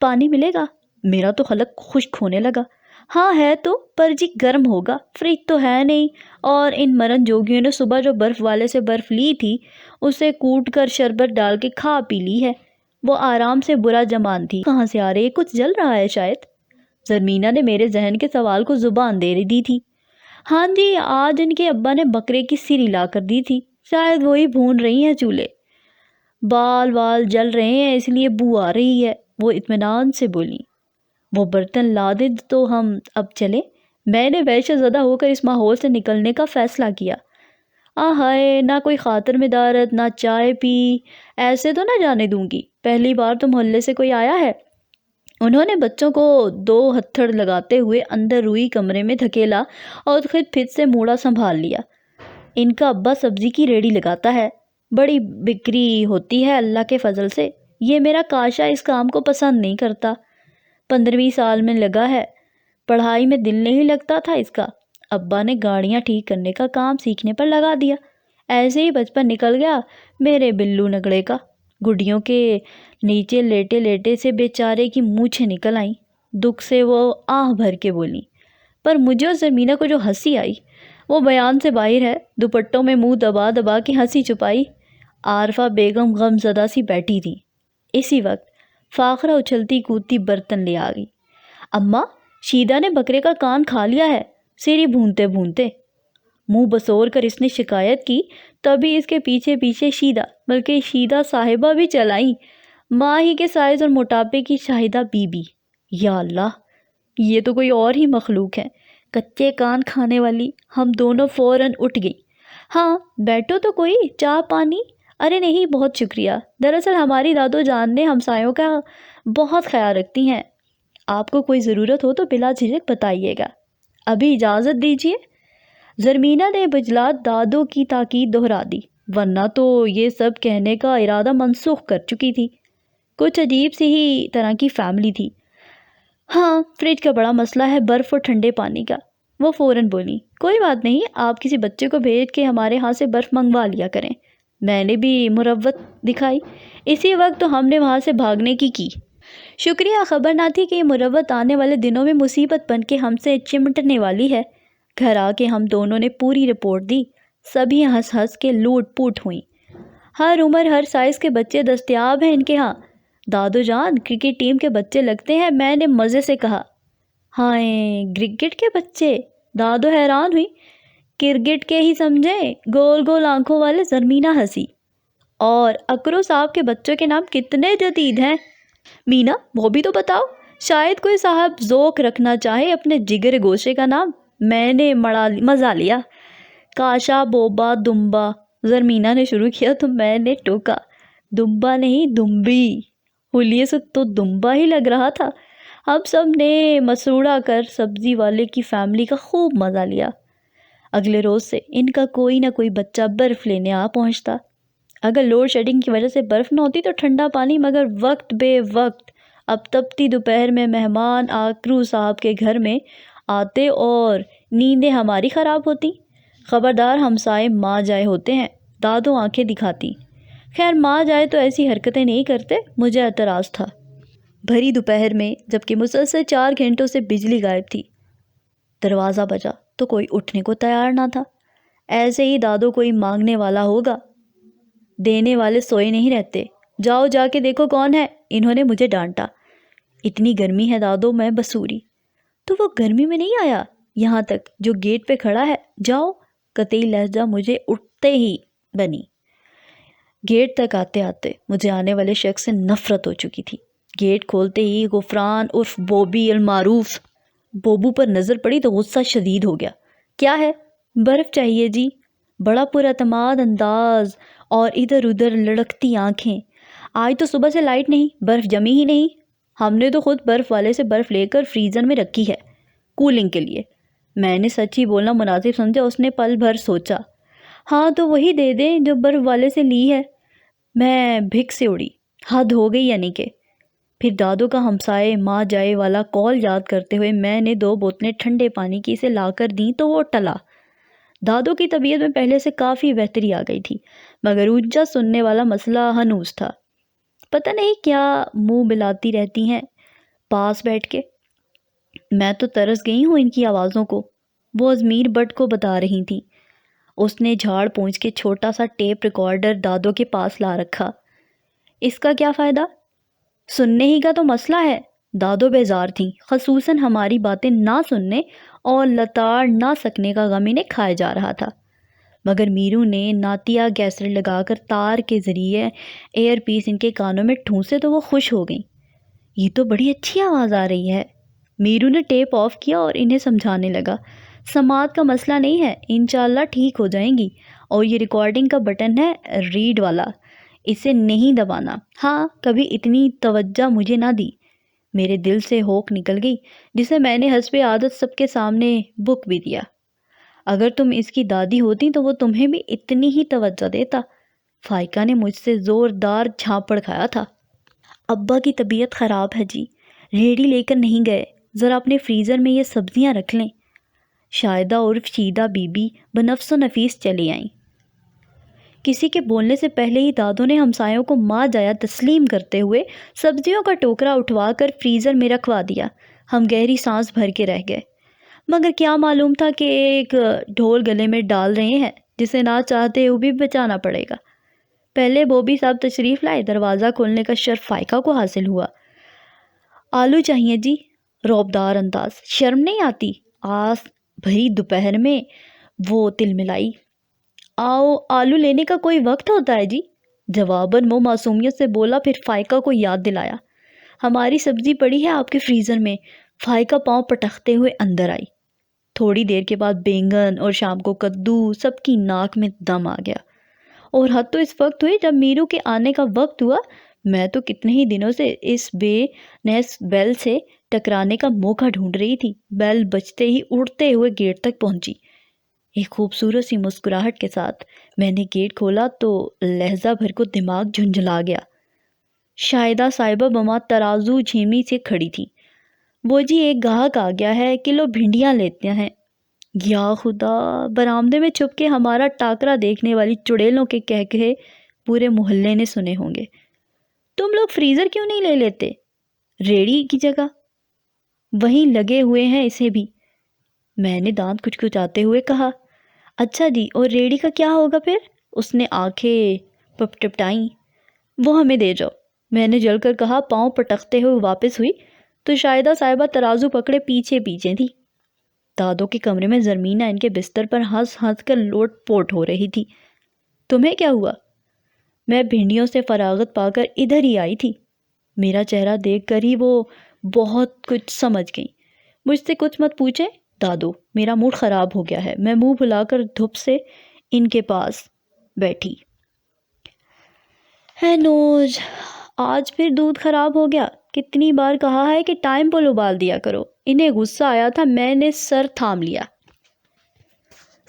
پانی ملے گا؟ میرا تو حلق خشک ہونے لگا۔ ہاں ہے تو، پر جی گرم ہوگا، فریج تو ہے نہیں۔ اور ان مرن جوگیوں نے صبح جو برف والے سے برف لی تھی اسے کوٹ کر شربت ڈال کے کھا پی لی ہے۔ وہ آرام سے برا جمان تھی۔ کہاں سے آ رہے؟ کچھ جل رہا ہے شاید۔ زرمینہ نے میرے ذہن کے سوال کو زبان دے دی تھی۔ ہاں جی، آج ان کے ابا نے بکرے کی سری لا کر دی تھی، شاید وہی بھون رہی ہیں چولہے۔ بال جل رہے ہیں اس لیے بو آ رہی ہے، وہ اطمینان سے بولی۔ وہ برتن لا دے تو ہم اب چلیں۔ میں نے وحشت زدہ ہو کر اس ماحول سے نکلنے کا فیصلہ کیا۔ ہائے، نہ کوئی خاطر مدارت، نہ چائے پی، ایسے تو نہ جانے دوں گی۔ پہلی بار تو محلے سے کوئی آیا ہے۔ انہوں نے بچوں کو 2 ہتھڑ لگاتے ہوئے اندر روئی کمرے میں دھکیلا اور خود پھر سے موڑا سنبھال لیا۔ ان کا ابا سبزی کی ریڑھی لگاتا ہے، بڑی بکری ہوتی ہے اللہ کے فضل سے۔ یہ میرا کاشا اس کام کو پسند نہیں کرتا۔ 15ویں سال میں لگا ہے، پڑھائی میں دل نہیں لگتا تھا اس کا۔ ابا نے گاڑیاں ٹھیک کرنے کا کام سیکھنے پر لگا دیا۔ ایسے ہی بچپن نکل گیا میرے بلو نگڑے کا۔ گڈیوں کے نیچے لیٹے لیٹے سے بیچارے کی مونچھیں نکل آئیں۔ دکھ سے وہ آہ بھر کے بولی، پر مجھے اور زرمینہ کو جو ہنسی آئی وہ بیان سے باہر ہے۔ دوپٹوں میں منہ دبا دبا کے ہنسی چھپائی۔ عارفہ بیگم غم زدہ سی بیٹھی تھی۔ اسی وقت فاخرہ اچھلتی کودتی برتن لے آ گئی۔ اماں، شیدا نے بکرے کا کان کھا لیا ہے، سیری بھونتے بھونتے۔ منہ بسور کر اس نے شکایت کی، تبھی اس کے پیچھے پیچھے شیدا، بلکہ شیدا صاحبہ بھی چل آئیں، ماں ہی کے سائز اور موٹاپے کی شاہدہ بی بی۔ یا اللہ، یہ تو کوئی اور ہی مخلوق ہے، کچے کان کھانے والی۔ ہم دونوں فوراً اٹھ گئی۔ ہاں بیٹھو تو کوئی، چائے پانی؟ ارے نہیں بہت شکریہ، دراصل ہماری دادو جان نے ہمسایوں کا بہت خیال رکھتی ہیں، آپ کو کوئی ضرورت ہو تو بلا جھجک بتائیے گا۔ ابھی اجازت دیجیے۔ زرمینہ نے بجلات دادو کی تاکید دہرا دی، ورنہ تو یہ سب کہنے کا ارادہ منسوخ کر چکی تھی۔ کچھ عجیب سی ہی طرح کی فیملی تھی۔ ہاں فریج کا بڑا مسئلہ ہے، برف اور ٹھنڈے پانی کا۔ وہ فوراً بولی، کوئی بات نہیں، آپ کسی بچے کو بھیج کے ہمارے ہاں سے برف منگوا لیا کریں۔ میں نے بھی مروت دکھائی۔ اسی وقت تو ہم نے وہاں سے بھاگنے کی۔ شکریہ، خبر نہ تھی کہ یہ مروت آنے والے دنوں میں مصیبت بن کے ہم سے چمٹنے والی ہے۔ گھر آ کے ہم دونوں نے پوری رپورٹ دی۔ سبھی ہنس ہنس کے لوٹ پوٹ ہوئیں۔ ہر عمر ہر سائز کے بچے دستیاب ہیں ان کے ہاں۔ دادو جان کرکٹ ٹیم کے بچے لگتے ہیں، میں نے مزے سے کہا۔ ہائے کرکٹ کے بچے؟ دادو حیران ہوئی۔ کرکٹ کے ہی سمجھیں، گول گول آنکھوں والے۔ زرمینہ ہنسی۔ اور اکرو صاحب کے بچوں کے نام کتنے جدید ہیں؟ مینا وہ بھی تو بتاؤ، شاید کوئی صاحب ذوق رکھنا چاہے اپنے جگر گوشے کا نام۔ میں نے مزہ لیا۔ کاشا، بوبا، دمبا، زرمینہ نے شروع کیا تو میں نے ٹوکا، دمبا نہیں دمبی، حلیے سے تو دمبا ہی لگ رہا تھا۔ ہم سب نے مسوڑا کر سبزی والے کی فیملی کا خوب مزہ لیا۔ اگلے روز سے ان کا کوئی نہ کوئی بچہ برف لینے آ پہنچتا۔ اگر لوڈ شیڈنگ کی وجہ سے برف نہ ہوتی تو ٹھنڈا پانی، مگر وقت بے وقت اب تپتی دوپہر میں مہمان آکرو صاحب کے گھر میں آتے اور نیندیں ہماری خراب ہوتی۔ خبردار ہمسائے ماں جائے ہوتے ہیں، دادو آنکھیں دکھاتی۔ خیر ماں جائے تو ایسی حرکتیں نہیں کرتے، مجھے اعتراض تھا۔ بھری دوپہر میں جبکہ مسلسل 4 گھنٹوں سے بجلی غائب تھی، دروازہ بجا تو کوئی اٹھنے کو تیار نہ تھا۔ ایسے ہی دادو کوئی مانگنے والا ہوگا، دینے والے سوئے نہیں رہتے۔ جاؤ جا کے دیکھو کون ہے، انہوں نے مجھے ڈانٹا۔ اتنی گرمی ہے دادو، میں بسوری۔ تو وہ گرمی میں نہیں آیا یہاں تک جو گیٹ پہ کھڑا ہے، جاؤ۔ قطعی لہجہ مجھے اٹھتے ہی بنی۔ گیٹ تک آتے آتے مجھے آنے والے شخص سے نفرت ہو چکی تھی۔ گیٹ کھولتے ہی غفران عرف بوبی المعروف بوبو پر نظر پڑی تو غصہ شدید ہو گیا۔ کیا ہے؟ برف چاہیے جی۔ بڑا پراعتماد انداز اور ادھر ادھر لڑکتی آنکھیں۔ آج تو صبح سے لائٹ نہیں، برف جمی ہی نہیں۔ ہم نے تو خود برف والے سے برف لے کر فریزر میں رکھی ہے کولنگ کے لیے۔ میں نے سچ ہی بولنا مناسب سمجھا۔ اس نے پل بھر سوچا۔ ہاں تو وہی دے دیں جو برف والے سے لی ہے۔ میں بھک سے اڑی، حد ہو گئی یعنی کہ۔ پھر دادو کا ہمسائے ماں جائے والا کال یاد کرتے ہوئے میں نے 2 بوتلیں ٹھنڈے پانی کی اسے لا کر دیں تو وہ ٹلا۔ دادو کی طبیعت میں پہلے سے کافی بہتری آ گئی تھی، مگر اونچا سننے والا مسئلہ ہنوز تھا۔ پتہ نہیں کیا منہ بلاتی رہتی ہیں پاس بیٹھ کے۔ میں تو ترس گئی ہوں ان کی آوازوں کو۔ وہ ازمیر بٹ کو بتا رہی تھیں۔ اس نے جھاڑ پونچھ کے چھوٹا سا ٹیپ ریکارڈر دادو کے پاس لا رکھا۔ اس کا کیا فائدہ؟ سننے ہی کا تو مسئلہ ہے۔ دادو بیزار تھیں، خصوصاً ہماری باتیں نہ سننے اور لتاڑ نہ سکنے کا غم انہیں کھائے جا رہا تھا۔ مگر میرو نے ناتیہ گیسر لگا کر تار کے ذریعے ایئر پیس ان کے کانوں میں ٹھونسے تو وہ خوش ہو گئیں۔ یہ تو بڑی اچھی آواز آ رہی ہے۔ میرو نے ٹیپ آف کیا اور انہیں سمجھانے لگا، سماعت کا مسئلہ نہیں ہے، انشاءاللہ ٹھیک ہو جائیں گی۔ اور یہ ریکارڈنگ کا بٹن ہے ریڈ والا، اسے نہیں دبانا۔ ہاں کبھی اتنی توجہ مجھے نہ دی۔ میرے دل سے ہوک نکل گئی، جسے میں نے حسب عادت سب کے سامنے بک بھی دیا۔ اگر تم اس کی دادی ہوتی تو وہ تمہیں بھی اتنی ہی توجہ دیتا۔ فائقہ نے مجھ سے زوردار جھاپڑ کھایا تھا۔ ابا کی طبیعت خراب ہے جی، ریڑھی لے کر نہیں گئے، ذرا اپنے فریزر میں یہ سبزیاں رکھ لیں۔ شاہدہ عرف شیدہ بی بی بنفس و نفیس چلی آئیں۔ کسی کے بولنے سے پہلے ہی دادوں نے ہمسایوں کو ماں جایا تسلیم کرتے ہوئے سبزیوں کا ٹوکرا اٹھوا کر فریزر میں رکھوا دیا۔ ہم گہری سانس بھر کے رہ گئے، مگر کیا معلوم تھا کہ ایک ڈھول گلے میں ڈال رہے ہیں جسے نہ چاہتے ہوئے بھی بچانا پڑے گا۔ پہلے بوبی صاحب تشریف لائے، دروازہ کھولنے کا شرف فائقہ کو حاصل ہوا۔ آلو چاہیے جی، روبدار انداز، شرم نہیں آتی؟ آس بھری دوپہر میں وہ تل ملائی۔ آؤ، آلو لینے کا کوئی وقت ہوتا ہے جی، جواباً وہ معصومیت سے بولا، پھر فائقہ کو یاد دلایا، ہماری سبزی پڑی ہے آپ کے فریزر میں۔ فائقہ پاؤں پٹکتے ہوئے اندر آئی۔ تھوڑی دیر کے بعد بینگن اور شام کو کدو، سب کی ناک میں دم آ گیا۔ اور حد تو اس وقت ہوئی جب میرو کے آنے کا وقت ہوا۔ میں تو کتنے ہی دنوں سے اس بے نیس بیل سے ٹکرانے کا موقع ڈھونڈ رہی تھی۔ بیل بجتے ہی اڑتے ہوئے گیٹ تک پہنچی۔ ایک خوبصورت سی مسکراہٹ کے ساتھ میں نے گیٹ کھولا تو لہجہ بھر کو دماغ جھنجھلا گیا۔ شاہدہ صاحبہ بما ترازو جھیمی سے کھڑی تھی۔ وہ جی ایک گاہک آ گیا ہے، کلو بھنڈیاں لیتے ہیں۔ یا خدا! برآمدے میں چھپ کے ہمارا ٹاکرا دیکھنے والی چڑیلوں کے کہکہے پورے محلے نے سنے ہوں گے۔ تم لوگ فریزر کیوں نہیں لے لیتے؟ ریڑھی کی جگہ وہیں لگے ہوئے ہیں اسے بھی، میں نے دانت کچکچاتے ہوئے کہا۔ اچھا جی، اور ریڑھی کا کیا ہوگا پھر؟ اس نے آنکھیں پٹپٹائیں۔ وہ ہمیں دے جاؤ، میں نے جل کر کہا۔ پاؤں پٹکتے ہوئے واپس ہوئی تو شاہدہ صاحبہ ترازو پکڑے پیچھے تھی۔ دادوں کے کمرے میں زرمینہ ان کے بستر پر ہنس ہنس کر لوٹ پوٹ ہو رہی تھی۔ تمہیں کیا ہوا؟ میں بھنڈیوں سے فراغت پا کر ادھر ہی آئی تھی۔ میرا چہرہ دیکھ کر ہی وہ بہت کچھ سمجھ گئی۔ مجھ سے کچھ مت پوچھیں دادو، میرا موڈ خراب ہو گیا ہے۔ میں منہ بھلا کر دھپ سے ان کے پاس بیٹھی۔ ہے نوج، آج پھر دودھ خراب ہو گیا۔ کتنی بار کہا ہے کہ ٹائم پر ابال دیا کرو۔ انہیں غصہ آیا تھا، میں نے سر تھام لیا۔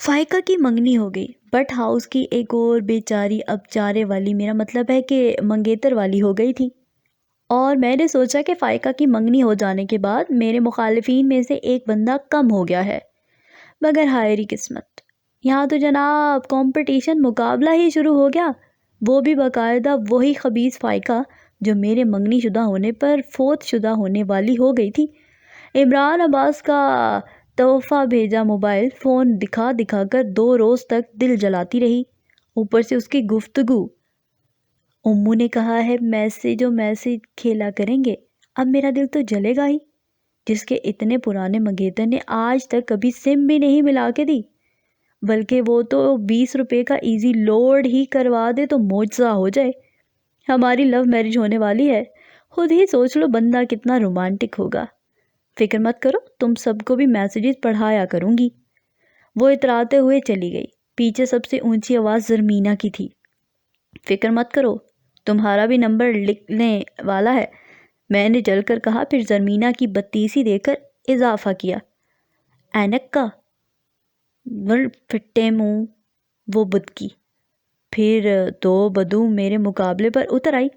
فائقہ کی منگنی ہو گئی۔ بٹ ہاؤس کی ایک اور بیچاری اب چارے والی، میرا مطلب ہے کہ منگیتر والی ہو گئی تھی، اور میں نے سوچا کہ فائقہ کی منگنی ہو جانے کے بعد میرے مخالفین میں سے ایک بندہ کم ہو گیا ہے۔ مگر ہائری قسمت، یہاں تو جناب کمپٹیشن، مقابلہ ہی شروع ہو گیا۔ وہ بھی باقاعدہ وہی خبیث فائقہ جو میرے منگنی شدہ ہونے پر فوت شدہ ہونے والی ہو گئی تھی۔ عمران عباس کا تحفہ بھیجا موبائل فون دکھا دکھا کر 2 روز تک دل جلاتی رہی۔ اوپر سے اس کی گفتگو، امو نے کہا ہے میسج و میسج کھیلا کریں گے، اب میرا دل تو جلے گا ہی، جس کے اتنے پرانے منگیتر نے آج تک کبھی سم بھی نہیں ملا کے دی، بلکہ وہ تو 20 روپے کا ایزی لوڈ ہی کروا دے تو معجزہ ہو جائے۔ ہماری لو میرج ہونے والی ہے، خود ہی سوچ لو بندہ کتنا رومانٹک ہوگا۔ فکر مت کرو، تم سب کو بھی میسیجز پڑھایا کروں گی۔ وہ اتراتے ہوئے چلی گئی۔ پیچھے سب سے اونچی آواز زرمینہ کی تھی۔ فکر مت کرو، تمہارا بھی نمبر لکھنے والا ہے، میں نے جل کر کہا، پھر زرمینہ کی بتیسی دے کر اضافہ کیا، اینک کا پھٹے منہ وہ بدکی۔ پھر 2 بدو میرے مقابلے پر اتر آئی۔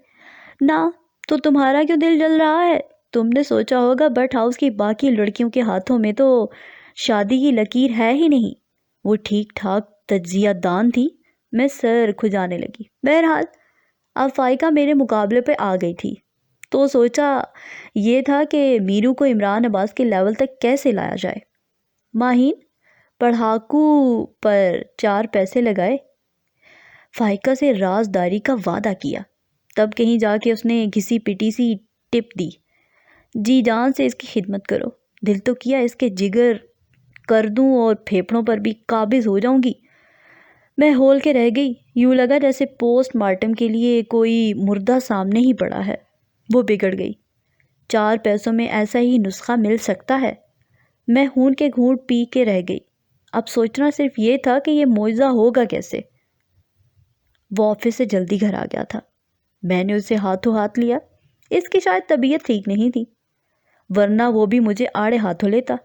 نہ تو تمہارا کیوں دل جل رہا ہے؟ تم نے سوچا ہوگا بٹ ہاؤس کی باقی لڑکیوں کے ہاتھوں میں تو شادی کی لکیر ہے ہی نہیں۔ وہ ٹھیک ٹھاک تجزیہ دان تھی۔ میں سر کھجانے لگی۔ بہرحال اب فائقہ میرے مقابلے پہ آ گئی تھی، تو سوچا یہ تھا کہ میرو کو عمران عباس کے لیول تک کیسے لایا جائے۔ ماہین پڑھاکو پر 4 پیسے لگائے، فائقہ سے رازداری کا وعدہ کیا، تب کہیں جا کے اس نے گھسی پٹی سی ٹپ دی، جی جان سے اس کی خدمت کرو۔ دل تو کیا اس کے جگر کر دوں اور پھیپھڑوں پر بھی قابض ہو جاؤں گی۔ میں ہول کے رہ گئی، یوں لگا جیسے پوسٹ مارٹم کے لیے کوئی مردہ سامنے ہی پڑا ہے۔ وہ بگڑ گئی، 4 پیسوں میں ایسا ہی نسخہ مل سکتا ہے؟ میں خون کے گھونٹ پی کے رہ گئی۔ اب سوچنا صرف یہ تھا کہ یہ معجزہ ہوگا کیسے۔ وہ آفس سے جلدی گھر آ گیا تھا۔ میں نے اسے ہاتھوں ہاتھ لیا۔ اس کی شاید طبیعت ٹھیک نہیں تھی، ورنہ وہ بھی مجھے آڑے ہاتھوں لیتا۔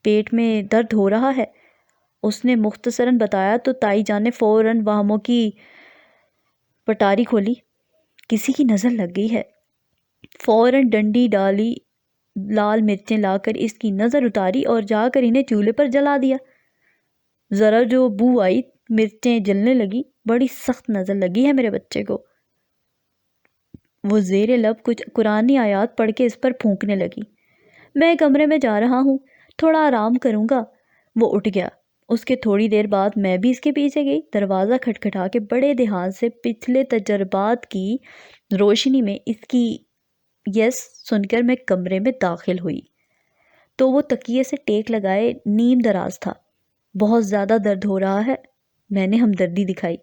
پیٹ میں درد ہو رہا ہے، اس نے مختصراً بتایا تو تائی جان نے فوراً وہموں کی پٹاری کھولی۔ کسی کی نظر لگ گئی ہے۔ فوراً ڈنڈی ڈالی لال مرچیں لا کر اس کی نظر اتاری اور جا کر انہیں چولہے پر جلا دیا۔ ذرا جو بو آئی مرچیں جلنے لگی۔ بڑی سخت نظر لگی ہے میرے بچے کو۔ وہ زیر لب کچھ قرآنی آیات پڑھ کے اس پر پھونکنے لگی۔ میں کمرے میں جا رہا ہوں، تھوڑا آرام کروں گا۔ وہ اٹھ گیا۔ اس کے تھوڑی دیر بعد میں بھی اس کے پیچھے گئی۔ دروازہ کھٹکھٹا کے بڑے دھیان سے پچھلے تجربات کی روشنی میں اس کی یس سن کر میں کمرے میں داخل ہوئی تو وہ تکیے سے ٹیک لگائے نیم دراز تھا۔ بہت زیادہ درد ہو رہا ہے؟ میں نے ہمدردی دکھائی۔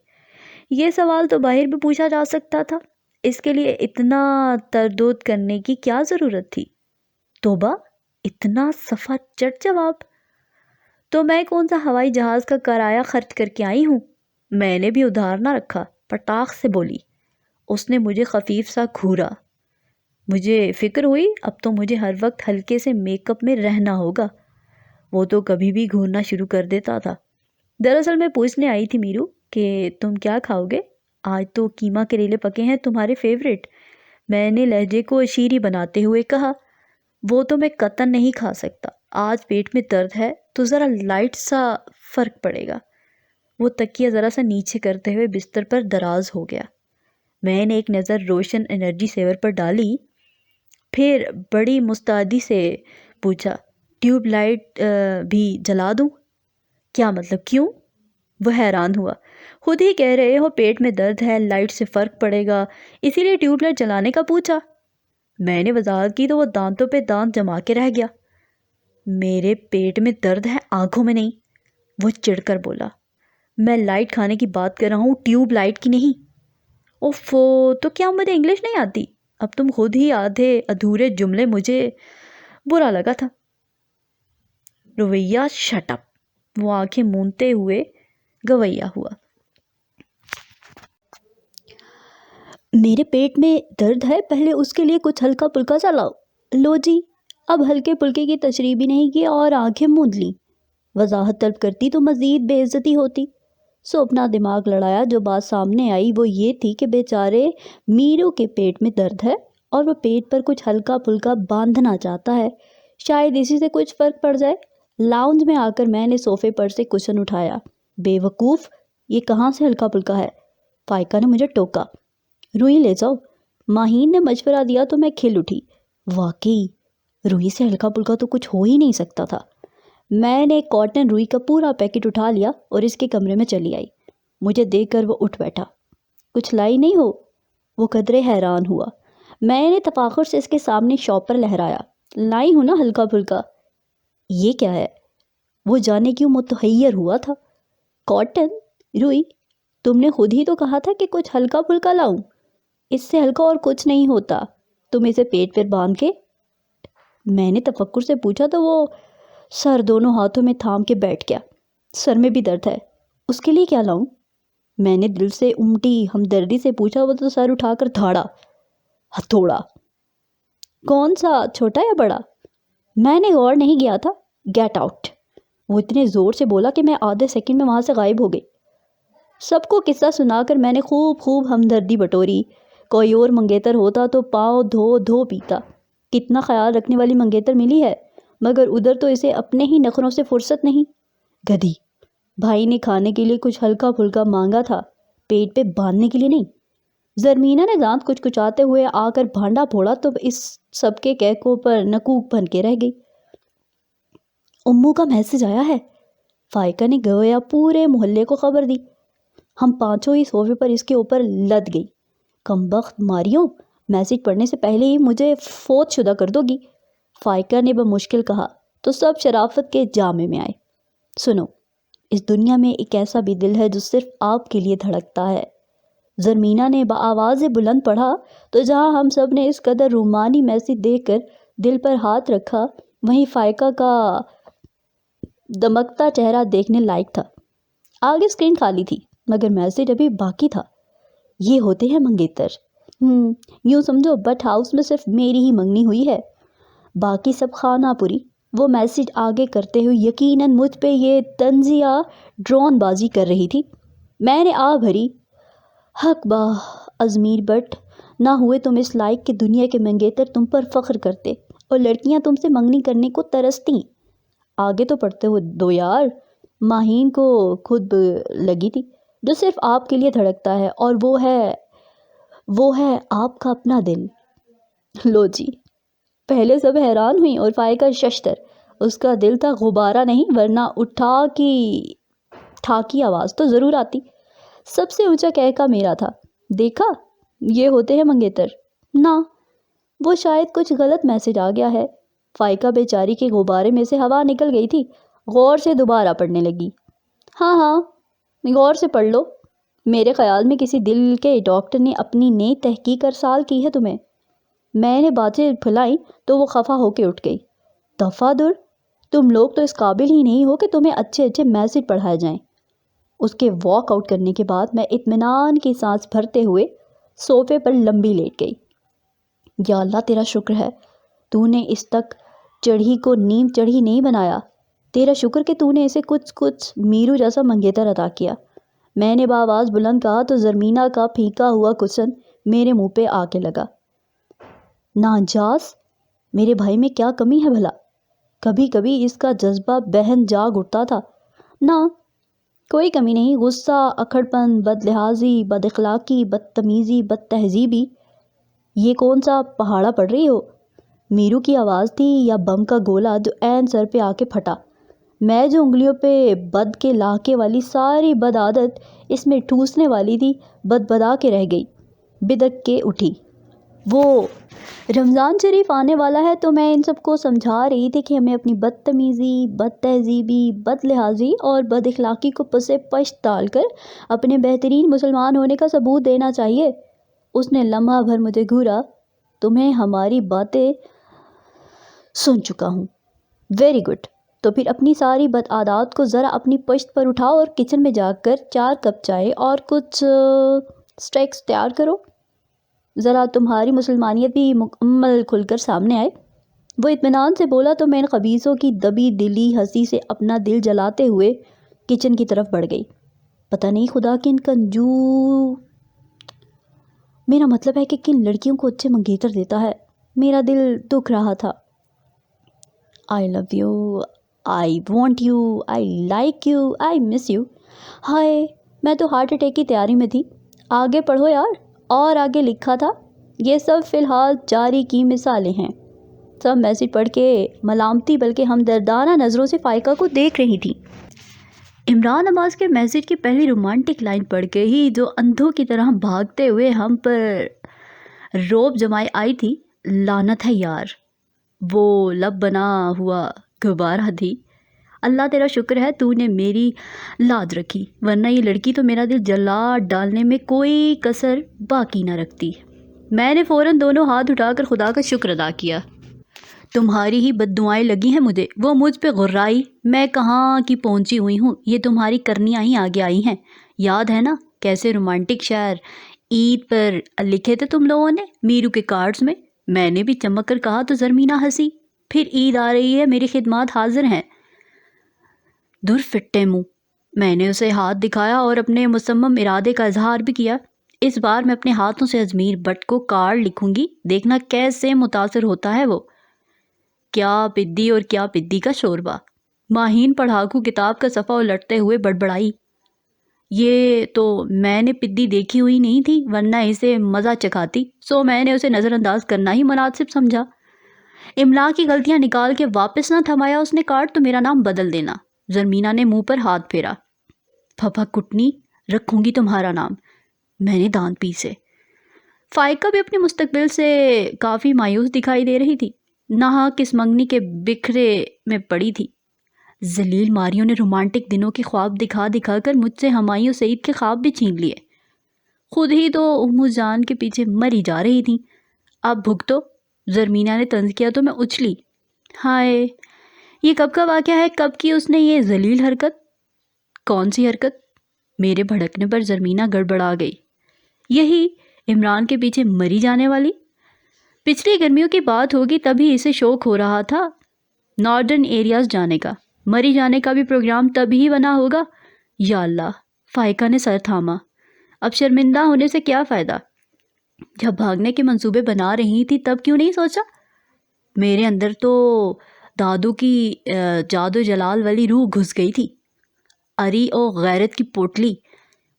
یہ سوال تو باہر بھی پوچھا جا سکتا تھا، اس کے لیے اتنا تردد کرنے کی کیا ضرورت تھی؟ توبہ، اتنا صفا چٹ جواب! تو میں کون سا ہوائی جہاز کا کرایہ خرچ کر کے آئی ہوں؟ میں نے بھی ادھار نہ رکھا، پٹاخ سے بولی۔ اس نے مجھے خفیف سا گھورا۔ مجھے فکر ہوئی اب تو مجھے ہر وقت ہلکے سے میک اپ میں رہنا ہوگا۔ وہ تو کبھی بھی گھورنا شروع کر دیتا تھا۔ دراصل میں پوچھنے آئی تھی میرو کہ تم کیا کھاؤ گے؟ آج تو قیمہ کریلے پکے ہیں، تمہارے فیوریٹ، میں نے لہجے کو شیریں بناتے ہوئے کہا۔ وہ تو میں قطعاً نہیں کھا سکتا، آج پیٹ میں درد ہے تو ذرا لائٹ سا فرق پڑے گا۔ وہ تکیہ ذرا سا نیچے کرتے ہوئے بستر پر دراز ہو گیا۔ میں نے ایک نظر روشن انرجی سیور پر ڈالی، پھر بڑی مستعدی سے پوچھا، ٹیوب لائٹ بھی جلا دوں؟ کیا مطلب، کیوں؟ وہ حیران ہوا۔ خود ہی کہہ رہے ہو پیٹ میں درد ہے، لائٹ سے فرق پڑے گا، اسی لیے ٹیوب لائٹ جلانے کا پوچھا۔ میں نے وضاحت کی تو وہ دانتوں پہ دانت جما کے رہ گیا۔ میرے پیٹ میں درد ہے، آنکھوں میں نہیں، وہ چڑھ کر بولا۔ میں لائٹ کھانے کی بات کر رہا ہوں، ٹیوب لائٹ کی نہیں۔ اوفو، تو کیا مجھے انگلش نہیں آتی؟ اب تم خود ہی آدھے ادھورے جملے، مجھے برا لگا تھا۔ رویہ شٹ اپ، وہ آنکھیں مونتے ہوئے گویا ہوا۔ میرے پیٹ میں درد ہے، پہلے اس کے لیے کچھ ہلکا پھلکا چلاؤ۔ لو جی، اب ہلکے پھلکے کی تشریح بھی نہیں کی اور آنکھیں موند لیں۔ وضاحت طلب کرتی تو مزید بے عزتی ہوتی، سو اپنا دماغ لڑایا۔ جو بات سامنے آئی وہ یہ تھی کہ بیچارے میرو کے پیٹ میں درد ہے اور وہ پیٹ پر کچھ ہلکا پھلکا باندھنا چاہتا ہے، شاید اسی سے کچھ فرق پڑ جائے۔ لاؤنج میں آ کر میں نے صوفے پر سے کشن اٹھایا۔ بے وقوف، یہ کہاں سے ہلکا پھلکا ہے؟ فائقہ نے مجھے ٹوکا۔ روئی لے جاؤ، ماہین نے مشورہ دیا تو میں کھل اٹھی۔ واقعی روئی سے ہلکا پھلکا تو کچھ ہو ہی نہیں سکتا تھا۔ میں نے کاٹن روئی کا پورا پیکٹ اٹھا لیا اور اس کے کمرے میں چلی آئی۔ مجھے دیکھ کر وہ اٹھ بیٹھا۔ کچھ لائی نہیں ہو؟ وہ قدرے حیران ہوا۔ میں نے تفاخر سے اس کے سامنے شاپر لہرایا۔ لائی ہوں نا ہلکا پھلکا۔ یہ کیا ہے؟ وہ جانے کیوں متحیر ہوا تھا۔ کاٹن روئی، تم نے خود ہی تو کہا تھا کہ کچھ ہلکا پھلکا لاؤں، اس سے ہلکا اور کچھ نہیں ہوتا، تم اسے پیٹ پر باندھ کے۔ میں نے تفکر سے پوچھا تو وہ سر دونوں ہاتھوں میں تھام کے بیٹھ گیا۔ سر میں بھی درد ہے، اس کے لیے کیا لاؤں؟ میں نے دل سے امٹی ہمدردی سے پوچھا، وہ تو سر اٹھا کر دھاڑا۔ ہتھوڑا؟ کون سا، چھوٹا یا بڑا؟ میں نے غور نہیں کیا تھا۔ گیٹ آؤٹ، وہ اتنے زور سے بولا کہ میں آدھے سیکنڈ میں وہاں سے غائب ہو گئی۔ سب کو قصہ سنا کر میں نے خوب ہمدردی بٹوری۔ کوئی اور منگیتر ہوتا تو پاؤں دھو دھو پیتا۔ کتنا خیال رکھنے والی منگیتر ملی ہے، مگر ادھر تو اسے اپنے ہی نخروں سے فرصت نہیں۔ گدھی، بھائی نے کھانے کے لیے کچھ ہلکا پھلکا مانگا تھا، پیٹ پہ باندھنے کے لیے نہیں۔ زرمینہ نے دانت کچکچاتے ہوئے آ کر بھانڈا پھوڑا تو اس سب کے کہکوں پر نکوک بن کے رہ گئی۔ امو کا میسج آیا ہے، فائقہ نے گویا پورے محلے کو خبر دی۔ ہم پانچوں ہی صوفے پر اس کے اوپر لد گئی۔ کمبخت ماریو، میسج پڑھنے سے پہلے ہی مجھے فوت شدہ کر دو گی، فائقہ نے بمشکل کہا تو سب شرافت کے جامے میں آئے۔ سنو، اس دنیا میں ایک ایسا بھی دل ہے جو صرف آپ کے لیے دھڑکتا ہے۔ زرمینہ نے بآواز بلند پڑھا تو جہاں ہم سب نے اس قدر رومانی میسج دیکھ کر دل پر ہاتھ رکھا، وہیں فائقہ کا دمکتا چہرہ دیکھنے لائق تھا۔ آگے اسکرین خالی تھی مگر میسج ابھی باقی تھا۔ یہ ہوتے ہیں منگیتر، یوں سمجھو بٹ ہاؤس میں صرف میری ہی منگنی ہوئی ہے، باقی سب خانہ پوری۔ وہ میسج آگے کرتے ہوئے یقیناً مجھ پہ یہ طنزیہ ڈرون بازی کر رہی تھی۔ میں نے آہ بھری، حق باہ ازمیر بٹ، نہ ہوئے تم اس لائق کہ دنیا کے منگیتر تم پر فخر کرتے۔ اور لڑکیاں تم سے منگنی کرنے کو ترستی۔ آگے تو پڑھتے ہو دو یار۔ ماہین کو خود لگی تھی جو صرف آپ کے لیے دھڑکتا ہے، اور وہ ہے آپ کا اپنا دل۔ لو جی، پہلے سب حیران ہوئی، اور فائقہ ششتر، اس کا دل تھا غبارہ نہیں، ورنہ اٹھا کی ٹھاکی آواز تو ضرور آتی۔ سب سے اونچا کہکا میرا تھا۔ دیکھا، یہ ہوتے ہیں منگیتر۔ نہ، وہ شاید کچھ غلط میسج آ گیا ہے۔ فائقہ بیچاری کے غبارے میں سے ہوا نکل گئی تھی، غور سے دوبارہ پڑھنے لگی۔ ہاں، غور سے پڑھ لو۔ میرے خیال میں کسی دل کے ڈاکٹر نے اپنی نئی تحقیق ارسال کی ہے تمہیں۔ میں نے باتیں پھلائیں تو وہ خفا ہو کے اٹھ گئی۔ دفعہ دور، تم لوگ تو اس قابل ہی نہیں ہو کہ تمہیں اچھے اچھے میسج پڑھائے جائیں۔ اس کے واک آؤٹ کرنے کے بعد میں اطمینان کی سانس بھرتے ہوئے صوفے پر لمبی لیٹ گئی۔ یا اللہ تیرا شکر ہے، تو نے اس تک چڑھی کو نیم چڑھی نہیں بنایا۔ تیرا شکر کہ تو نے اسے کچھ میرو جیسا منگیتر عطا کیا۔ میں نے بآواز بلند کہا تو زرمینہ کا پھیکا ہوا کشن میرے منہ پہ آ کے لگا۔ ناجاز، میرے بھائی میں کیا کمی ہے بھلا؟ کبھی کبھی اس کا جذبہ بہن جاگ اٹھتا تھا۔ نہ، کوئی کمی نہیں۔ غصہ، اکھڑپن، بد لحاظی، بد اخلاقی، بدتمیزی، بد تہذیبی۔ یہ کون سا پہاڑا پڑھ رہی ہو؟ میرو کی آواز تھی یا بم کا گولہ جو عین سر پہ آ کے پھٹا؟ میں جو انگلیوں پہ بد کے لاکے والی ساری بد عادت اس میں ٹھوسنے والی تھی، بدا کے رہ گئی، بدک کے اٹھی۔ وہ رمضان شریف آنے والا ہے تو میں ان سب کو سمجھا رہی تھی کہ ہمیں اپنی بدتمیزی، بد تہذیبی، بد لحاظی اور بد اخلاقی کو پسے پشت ڈال کر اپنے بہترین مسلمان ہونے کا ثبوت دینا چاہیے۔ اس نے لمحہ بھر مجھے گھورا۔ تمہیں ہماری باتیں سن چکا ہوں۔ ویری گڈ، تو پھر اپنی ساری بد عادات کو ذرا اپنی پشت پر اٹھاؤ اور کچن میں جا کر 4 کپ چائے اور کچھ سٹیکس تیار کرو۔ ذرا تمہاری مسلمانیت بھی مکمل کھل کر سامنے آئے۔ وہ اطمینان سے بولا تو میں ان خبیثوں کی دبی دلی ہنسی سے اپنا دل جلاتے ہوئے کچن کی طرف بڑھ گئی۔ پتہ نہیں خدا کن میرا مطلب ہے کہ کن لڑکیوں کو اچھے منگیتر دیتا ہے۔ میرا دل دکھ رہا تھا۔ I love you, I want you, I like you, I miss you. ہائے، میں تو ہارٹ اٹیک کی تیاری میں تھی۔ آگے پڑھو یار۔ اور آگے لکھا تھا، یہ سب فی الحال جاری کی مثالیں ہیں۔ سب میسج پڑھ کے ملامتی بلکہ ہمدردانہ نظروں سے فائقہ کو دیکھ رہی تھی۔ عمران عباس کے میسج کی پہلی رومانٹک لائن پڑھ کے ہی جو اندھوں کی طرح بھاگتے ہوئے ہم پر روب جمائے آئی تھی، لعنت ہے یار، وہ لب بنا ہوا غبارہ تھی۔ اللہ تیرا شکر ہے تو نے میری لاد رکھی، ورنہ یہ لڑکی تو میرا دل جلا ڈالنے میں کوئی کسر باقی نہ رکھتی۔ میں نے فوراً دونوں ہاتھ اٹھا کر خدا کا شکر ادا کیا۔ تمہاری ہی بد دعائیں لگی ہیں مجھے۔ وہ مجھ پہ غرائی، میں کہاں کی پہنچی ہوئی ہوں، یہ تمہاری کرنیاں ہی آگے آئی ہیں۔ یاد ہے نا کیسے رومانٹک شعر عید پر لکھے تھے تم لوگوں نے میرو کے کارڈز میں؟ میں نے بھی چمک کر کہا تو زرمینہ ہنسی۔ پھر عید آ رہی ہے، میری خدمات حاضر ہیں۔ دور فٹے منہ، میں نے اسے ہاتھ دکھایا اور اپنے مصمم ارادے کا اظہار بھی کیا۔ اس بار میں اپنے ہاتھوں سے ازمیر بٹ کو کارڈ لکھوں گی، دیکھنا کیسے متاثر ہوتا ہے وہ۔ کیا پدی اور کیا پدی کا شوربہ۔ ماہین پڑھاکو کتاب کا صفحہ الٹتے ہوئے بڑبڑائی۔ یہ تو میں نے پدی دیکھی ہوئی نہیں تھی، ورنہ اسے مزہ چکھاتی، سو میں نے اسے نظر انداز کرنا ہی مناسب سمجھا۔ املا کی غلطیاں نکال کے واپس نہ تھمایا اس نے کارڈ تو میرا نام بدل دینا۔ زرمینہ نے منہ پر ہاتھ پھیرا۔ پھپھا کٹنی، رکھوں گی تمہارا نام۔ میں نے دانت پیسے۔ فائقہ بھی اپنے مستقبل سے کافی مایوس دکھائی دے رہی تھی، نہا کس منگنی کے بکھرے میں پڑی تھی۔ ذلیل ماریوں نے رومانٹک دنوں کے خواب دکھا دکھا کر مجھ سے ہمایوں سعید کے خواب بھی چھین لیے۔ خود ہی تو امو جان کے پیچھے مری جا رہی تھیں۔ اب بھگتو، زرمینہ نے طنز کیا تو میں اچھلی۔ ہائے، یہ کب کا واقعہ ہے؟ کب کی اس نے یہ ذلیل حرکت؟ کون سی حرکت؟ میرے بھڑکنے پر زرمینہ گڑبڑا گئی۔ یہی عمران کے پیچھے مری جانے والی؟ پچھلی گرمیوں کی بات ہوگی، تبھی اسے شوق ہو رہا تھا نارڈرن ایریاز جانے کا۔ مری جانے کا بھی پروگرام تب ہی بنا ہوگا۔ یا اللہ، فائقہ نے سر تھاما۔ اب شرمندہ ہونے سے کیا فائدہ؟ جب بھاگنے کے منصوبے بنا رہی تھی تب کیوں نہیں سوچا؟ میرے اندر تو دادو کی جادو جلال والی روح گھس گئی تھی. اری او غیرت کی پوٹلی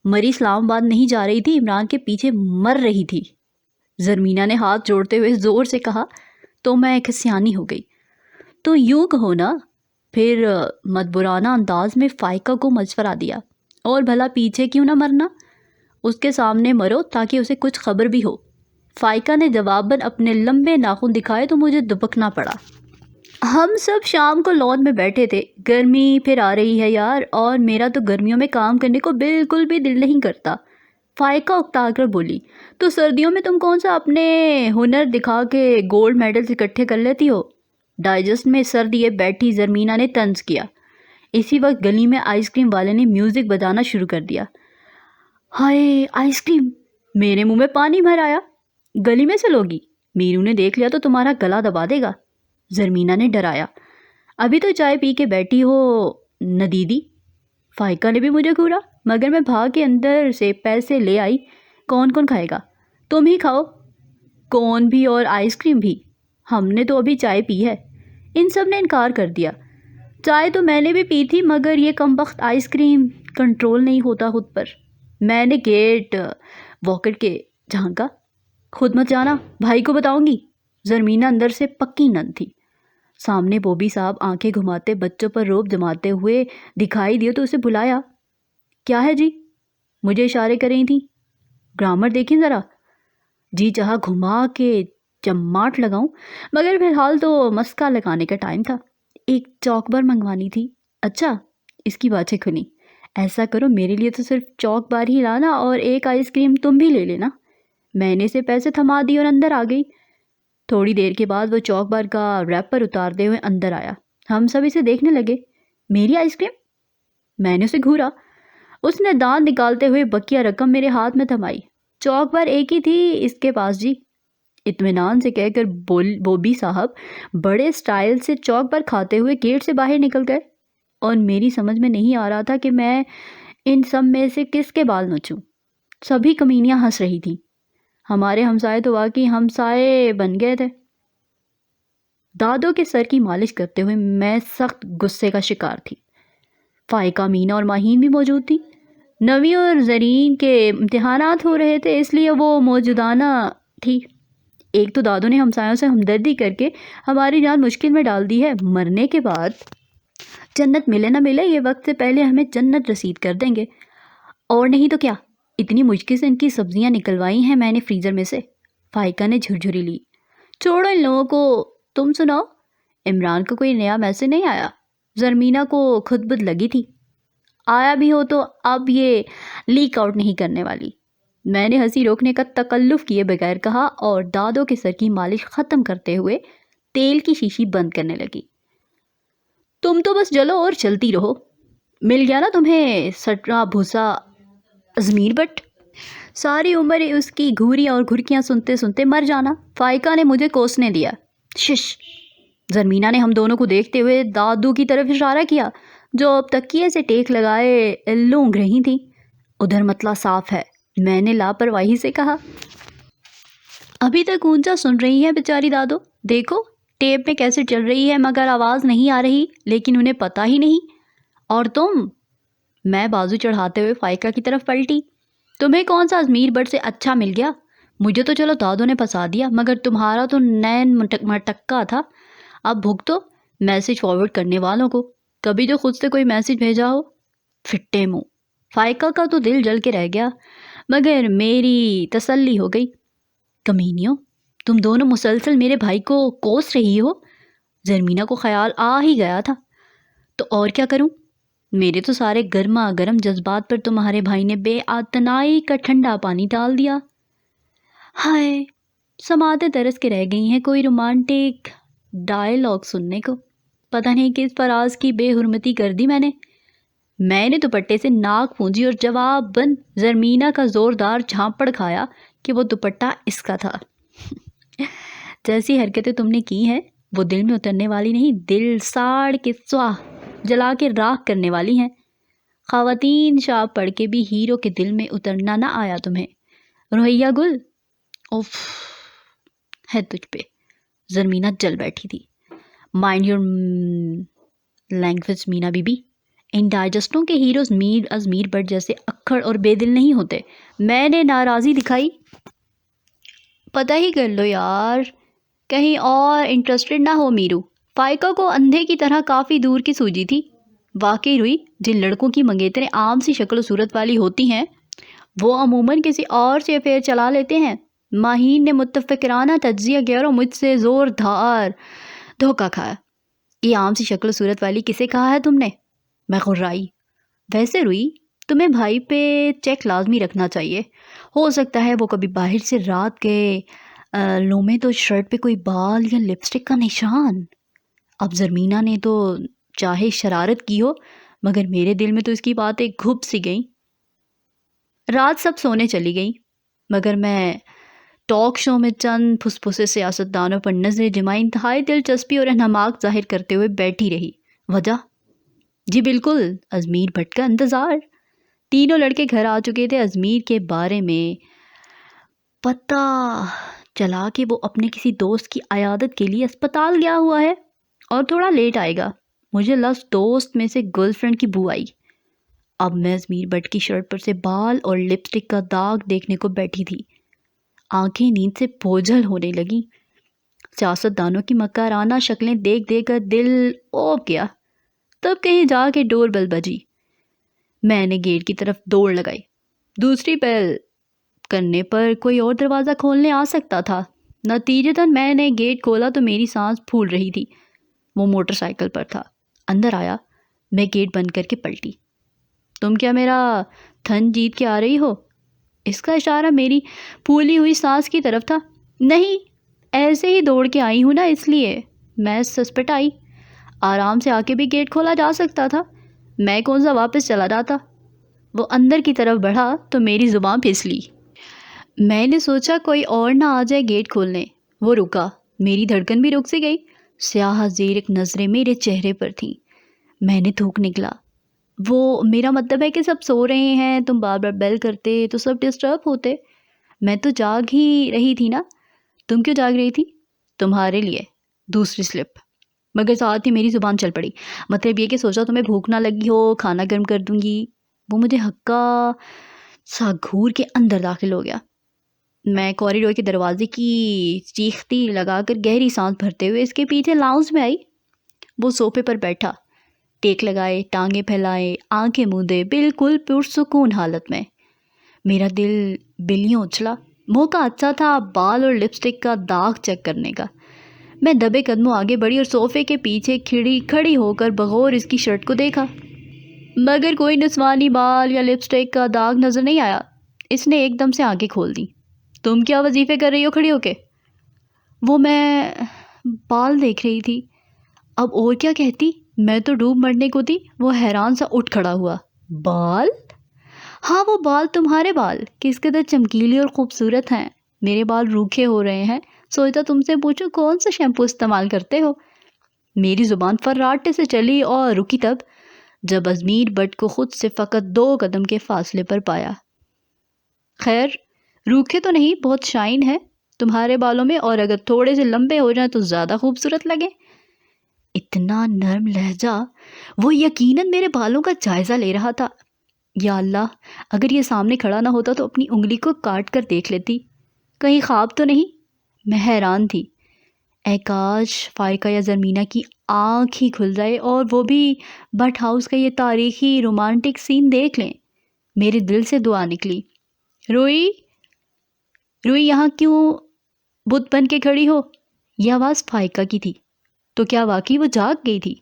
مری اسلام آباد نہیں جا رہی تھی، عمران کے پیچھے مر رہی تھی. زرمینہ نے ہاتھ جوڑتے ہوئے زور سے کہا. تو میں ایک سیانی ہو گئی. تو یوں کہو نا. پھر مدبرانہ انداز میں فائقہ کو مشورہ دیا. اور بھلا پیچھے کیوں نہ مرنا، اس کے سامنے مرو تاکہ اسے کچھ خبر بھی ہو. فائقہ نے جواباً اپنے لمبے ناخن دکھائے تو مجھے دبکنا پڑا. ہم سب شام کو لان میں بیٹھے تھے. گرمی پھر آ رہی ہے یار، اور میرا تو گرمیوں میں کام کرنے کو بالکل بھی دل نہیں کرتا. فائقہ اکتا کر بولی. تو سردیوں میں تم کون سا اپنے ہنر دکھا کے گولڈ میڈلز اکٹھے کر لیتی ہو. ڈائجسٹ میں سر دیے بیٹھی زرمینہ نے طنز کیا. اسی وقت گلی میں آئس کریم والے نے میوزک بجانا شروع کر دیا. ہائے آئس کریم، میرے منہ میں پانی بھر آیا. گلی میں سے لوگی، میرو نے دیکھ لیا تو تمہارا گلا دبا دے گا، زرمینہ نے ڈرایا. ابھی تو چائے پی کے بیٹھی ہو ندیدی. فائقہ نے بھی مجھے گھورا، مگر میں بھاگ کے اندر سے پیسے لے آئی. کون کون کھائے گا؟ تم ہی کھاؤ. کون بھی اور آئس کریم بھی؟ ہم نے تو ابھی چائے پی ہے. ان سب نے انکار کر دیا. چائے تو میں نے بھی پی تھی، مگر یہ کم وقت آئس کریم کنٹرول نہیں ہوتا خود پر. میں نے گیٹ واکر کے جھانکا. خود مت جانا، بھائی کو بتاؤں گی. زرمینہ اندر سے پکی نن تھی. سامنے بوبی صاحب آنکھیں گھماتے بچوں پر روب جماتے ہوئے دکھائی دیے تو اسے بلایا. کیا ہے جی؟ مجھے اشارے کر رہی تھیں. گرامر دیکھیں ذرا. جی چاہا گھما کے چماٹ لگاؤں، مگر فی الحال تو مسکا لگانے کا ٹائم تھا. ایک چوک بار منگوانی تھی. اچھا، اس کی باتیں کھلی. ایسا کرو میرے لیے تو صرف چوک بار ہی لانا اور ایک آئس کریم تم بھی لے لینا. میں نے اسے پیسے تھما دی اور اندر آ گئی. تھوڑی دیر کے بعد وہ چوک بار کا ریپر اتارتے ہوئے اندر آیا. ہم سب اسے دیکھنے لگے. میری آئس کریم؟ میں نے اسے گھورا. اس نے دانت نکالتے ہوئے بقیہ رقم میرے ہاتھ میں تھمائی. چوک بار ایک ہی تھی اس کے پاس جی، اطمینان سے کہہ کر بوبی صاحب بڑے سٹائل سے چوک بار کھاتے ہوئے گیٹ سے باہر نکل گئے. اور میری سمجھ میں نہیں آ رہا تھا کہ میں ان سب میں سے کس کے بال نوچوں. سبھی کمینیاں ہنس رہی تھیں. ہمارے ہمسائے تو واقعی ہمسائے بن گئے تھے. دادوں کے سر کی مالش کرتے ہوئے میں سخت غصے کا شکار تھی. فائقہ، مینا اور ماہین بھی موجود تھی. نوی اور زرین کے امتحانات ہو رہے تھے، اس لیے وہ موجودانہ تھی. ایک تو دادوں نے ہمسایوں سے ہمدردی کر کے ہماری جان مشکل میں ڈال دی ہے. مرنے کے بعد جنت ملے نہ ملے، یہ وقت سے پہلے ہمیں جنت رسید کر دیں گے. اور نہیں تو کیا، اتنی مشکل سے ان کی سبزیاں نکلوائی ہیں میں نے فریزر میں سے. فائقہ نے جھرجھری لی. چھوڑو ان لوگوں کو، تم سناؤ. عمران کو کوئی نیا میسج نہیں آیا؟ زرمینہ کو خود بد لگی تھی. آیا بھی ہو تو اب یہ لیک آؤٹ نہیں کرنے والی. میں نے ہنسی روکنے کا تکلف کیے بغیر کہا اور دادوں کے سر کی مالش ختم کرتے ہوئے تیل کی شیشی بند کرنے لگی. تم تو بس جلو اور چلتی رہو. مل گیا نا تمہیں سٹرا بھوسا ازمیر بٹ. ساری عمر اس کی گھوریاں اور گھرکیاں سنتے سنتے مر جانا. فائقہ نے مجھے کوسنے دیا. شش. زرمینہ نے ہم دونوں کو دیکھتے ہوئے دادو کی طرف اشارہ کیا جو اب تکیے سے ٹیک لگائے لونگ رہی تھیں. ادھر مطلع صاف ہے، میں نے لاپرواہی سے کہا. ابھی تک اونچا سن رہی ہے بیچاری دادو. دیکھو ٹیپ میں کیسے چل رہی ہے مگر آواز نہیں آ رہی، لیکن انہیں پتہ ہی نہیں. اور تم؟ میں بازو چڑھاتے ہوئے فائقہ کی طرف پلٹی. تمہیں کون سا ازمیر بٹ سے اچھا مل گیا؟ مجھے تو چلو دادو نے پھنسا دیا، مگر تمہارا تو نین مٹکا تھا. اب بھگتو میسج فارورڈ کرنے والوں کو. کبھی جو خود سے کوئی میسج بھیجا ہو. پھٹے منہ. فائقہ کا تو دل جل کے رہ گیا، مگر میری تسلی ہو گئی. کمینیوں، تم دونوں مسلسل میرے بھائی کو کوس رہی ہو. زرمینہ کو خیال آ ہی گیا تھا. تو اور کیا کروں؟ میرے تو سارے گرما گرم جذبات پر تمہارے بھائی نے بے اعتنائی کا ٹھنڈا پانی ڈال دیا. ہائے، سماعتیں ترس کے رہ گئی ہیں کوئی رومانٹک ڈائلاگ سننے کو. پتہ نہیں کس فراز کی بے حرمتی کر دی میں نے دوپٹے سے ناک پونجی اور جواباً زرمینہ کا زوردار جھانپڑ کھایا کہ وہ دوپٹہ اس کا تھا. جیسی حرکتیں تم نے کی ہیں وہ دل میں اترنے والی نہیں، دل ساڑ کے سواہ جلا کے راکھ کرنے والی ہیں. خواتین شاپ پڑھ کے بھی ہیرو کے دل میں اترنا نہ آیا تمہیں. روہیہ گل اف ہے تجھ پہ. زرمینہ جل بیٹھی تھی. Mind your language Meena Bibi. ان ڈائجسٹوں کے ہیروز میر ازمیر بٹ جیسے اکھڑ اور بے دل نہیں ہوتے. میں نے ناراضی دکھائی. پتہ ہی کر لو یار، کہیں اور انٹرسٹڈ نہ ہو میرو. فائقہ کو اندھے کی طرح کافی دور کی سوجی تھی. واقعی روئی، جن لڑکوں کی منگیتریں عام سی شکل و صورت والی ہوتی ہیں وہ عموماً کسی اور سے افیئر چلا لیتے ہیں. ماہین نے متفکرانہ تجزیہ کیا اور مجھ سے زوردار دھوکہ کھایا. یہ عام سی شکل و صورت والی کسے کہا ہے تم نے؟ میں غرائی. ویسے روئی، تمہیں بھائی پہ چیک لازمی رکھنا چاہیے. ہو سکتا ہے وہ کبھی باہر سے رات گئے لومے تو شرٹ پہ کوئی بال یا لپسٹک کا نشان. اب زرمینہ نے تو چاہے شرارت کی ہو مگر میرے دل میں تو اس کی باتیں گھب سی گئیں. رات سب سونے چلی گئی مگر میں ٹاک شو میں چند پھسپھسے سیاستدانوں پر نظریں جمائی انتہائی دلچسپی اور انہماک ظاہر کرتے ہوئے بیٹھی رہی. وجہ؟ جی بالکل، ازمیر بٹ کا انتظار. تینوں لڑکے گھر آ چکے تھے. ازمیر کے بارے میں پتہ چلا کہ وہ اپنے کسی دوست کی عیادت کے لیے اسپتال گیا ہوا ہے اور تھوڑا لیٹ آئے گا. مجھے لفظ دوست میں سے گرل فرینڈ کی بو آئی. اب میں ازمیر بٹ کی شرٹ پر سے بال اور لپسٹک کا داغ دیکھنے کو بیٹھی تھی. آنکھیں نیند سے بوجھل ہونے لگیں. سیاستدانوں کی مکارانہ شکلیں دیکھ دیکھ کر دل اوپ گیا. تب کہیں جا کے ڈور بیل بجی. میں نے گیٹ کی طرف دوڑ لگائی. دوسری بیل کرنے پر کوئی اور دروازہ کھولنے آ سکتا تھا. نتیجتاً میں نے گیٹ کھولا تو میری سانس پھول رہی تھی. وہ موٹر سائیکل پر تھا. اندر آیا. میں گیٹ بند کر کے پلٹی. تم کیا میرا تھن جیت کے آ رہی ہو؟ اس کا اشارہ میری پھولی ہوئی سانس کی طرف تھا. نہیں، ایسے ہی دوڑ کے آئی ہوں نا اس لیے. میں سسپٹائی. آرام سے آ کے بھی گیٹ کھولا جا سکتا تھا. میں کون سا واپس چلا جاتا. وہ اندر کی طرف بڑھا تو میری زبان پھسلی. میں نے سوچا کوئی اور نہ آ جائے گیٹ کھولنے. وہ رکا. میری دھڑکن بھی رک سی گئی. سیاہ زیرک نظریں میرے چہرے پر تھیں. میں نے تھوک نکلا. وہ میرا مطلب ہے کہ سب سو رہے ہیں، تم بار بار بیل کرتے تو سب ڈسٹرب ہوتے. میں تو جاگ ہی رہی تھی نا. تم کیوں جاگ رہی تھی؟ تمہارے لیے. دوسری سلپ. مگر ساتھ ہی میری زبان چل پڑی. مطلب یہ کہ سوچا تمہیں بھوک نہ لگی ہو، کھانا گرم کر دوں گی. وہ مجھے ہکا سا گھور کے اندر داخل ہو گیا. میں کوریڈور کے دروازے کی چیختی لگا کر گہری سانس بھرتے ہوئے اس کے پیچھے لاؤنج میں آئی. وہ صوفے پر بیٹھا، ٹیک لگائے، ٹانگیں پھیلائے، آنکھیں مودے، بالکل پرسکون حالت میں. میرا دل بلیوں اچھلا. موقع اچھا تھا بال اور لپسٹک کا داغ چیک کرنے کا. میں دبے قدموں آگے بڑھی اور صوفے کے پیچھے کھڑی ہو کر بغور اس کی شرٹ کو دیکھا مگر کوئی نسوانی بال یا لپسٹک کا داغ نظر نہیں آیا. اس نے ایک دم سے آنکھیں کھول دی. تم کیا وظیفے کر رہی ہو کھڑی ہو کے؟ وہ میں بال دیکھ رہی تھی. اب اور کیا کہتی، میں تو ڈوب مرنے کو تھی. وہ حیران سا اٹھ کھڑا ہوا. بال؟ ہاں وہ بال، تمہارے بال کس قدر چمکیلی اور خوبصورت ہیں. میرے بال روکھے ہو رہے ہیں. سوچا تم سے پوچھو کون سا شیمپو استعمال کرتے ہو. میری زبان فراٹے سے چلی اور رکی تب جب ازمیر بٹ کو خود سے فقط 2 قدم کے فاصلے پر پایا. خیر، روکھے تو نہیں، بہت شائن ہے تمہارے بالوں میں، اور اگر تھوڑے سے لمبے ہو جائیں تو زیادہ خوبصورت لگے. اتنا نرم لہجہ. وہ یقیناً میرے بالوں کا جائزہ لے رہا تھا. یا اللہ، اگر یہ سامنے کھڑا نہ ہوتا تو اپنی انگلی کو کاٹ کر دیکھ لیتی. کہیں خواب تو نہیں. میں حیران تھی. اے کاش فائقہ یا زرمینہ کی آنکھ ہی کھل جائے اور وہ بھی بٹ ہاؤس کا یہ تاریخی رومانٹک سین دیکھ لیں. میرے دل سے دعا نکلی. روئی یہاں کیوں بت بن کے کھڑی ہو؟ یہ آواز فائقہ کی تھی. تو کیا واقعی وہ جاگ گئی تھی؟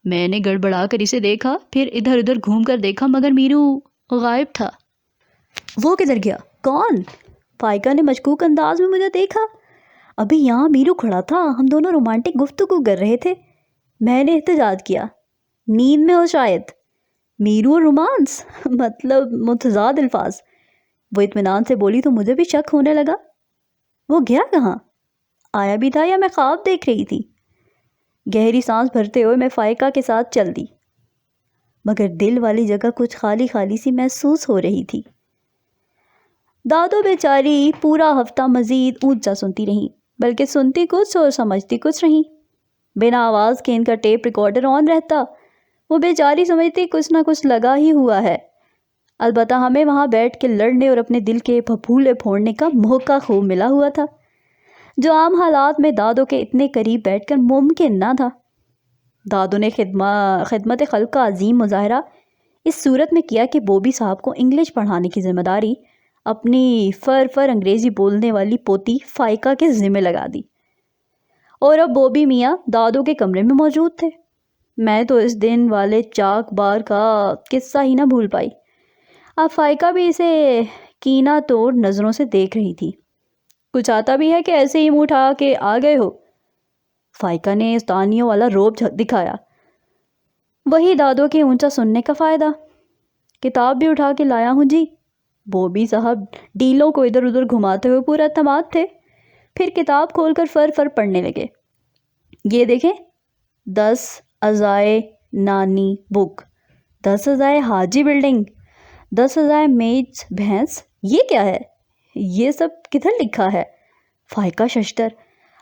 میں نے گڑبڑا کر اسے دیکھا، پھر ادھر ادھر گھوم کر دیکھا مگر میرو غائب تھا. وہ کدھر گیا؟ کون؟ فائقہ نے مشکوک انداز میں مجھے دیکھا. ابھی یہاں میرو کھڑا تھا، ہم دونوں رومانٹک گفتگو کر رہے تھے. میں نے احتجاج کیا. نیند میں ہو شاید. میرو اور رومانس مطلب متضاد الفاظ. وہ اطمینان سے بولی تو مجھے بھی شک ہونے لگا. وہ گیا کہاں؟ آیا بھی تھا یا میں خواب دیکھ رہی تھی؟ گہری سانس بھرتے ہوئے میں فائقہ کے ساتھ چل دی مگر دل والی جگہ کچھ خالی خالی سی محسوس ہو رہی تھی. دادو بیچاری پورا ہفتہ مزید اونچا سنتی رہیں. بلکہ سنتی کچھ اور سمجھتی کچھ نہیں۔ بنا آواز کے ان کا ٹیپ ریکارڈر آن رہتا، وہ بیچاری سمجھتی کچھ نہ کچھ لگا ہی ہوا ہے۔ البتہ ہمیں وہاں بیٹھ کے لڑنے اور اپنے دل کے پھپھولے پھوڑنے کا موقع خوب ملا ہوا تھا، جو عام حالات میں دادو کے اتنے قریب بیٹھ کر ممکن نہ تھا۔ دادو نے خدمت خلق کا عظیم مظاہرہ اس صورت میں کیا کہ بوبی صاحب کو انگلش پڑھانے کی ذمہ داری اپنی فر انگریزی بولنے والی پوتی فائقہ کے ذمہ لگا دی، اور اب بوبی میاں دادو کے کمرے میں موجود تھے۔ میں تو اس دن والے چاک بار کا قصہ ہی نہ بھول پائی۔ اب فائقہ بھی اسے کینہ توڑ نظروں سے دیکھ رہی تھی۔ کچھ آتا بھی ہے کہ ایسے ہی منہ اٹھا کے آ گئے ہو؟ فائقہ نے استانیوں والا روب دکھایا۔ وہی دادو کے اونچا سننے کا فائدہ۔ کتاب بھی اٹھا کے لایا ہوں جی۔ بوبی صاحب ڈیلوں کو ادھر ادھر گھماتے ہوئے پورا اعتماد تھے، پھر کتاب کھول کر فر پڑھنے لگے۔ یہ دیکھیں، 10 ازائے نانی بک، 10 ازائے حاجی بلڈنگ، 10 ازائے میز بھینس، یہ کیا ہے؟ یہ سب کدھر لکھا ہے؟ فائقہ ششتر،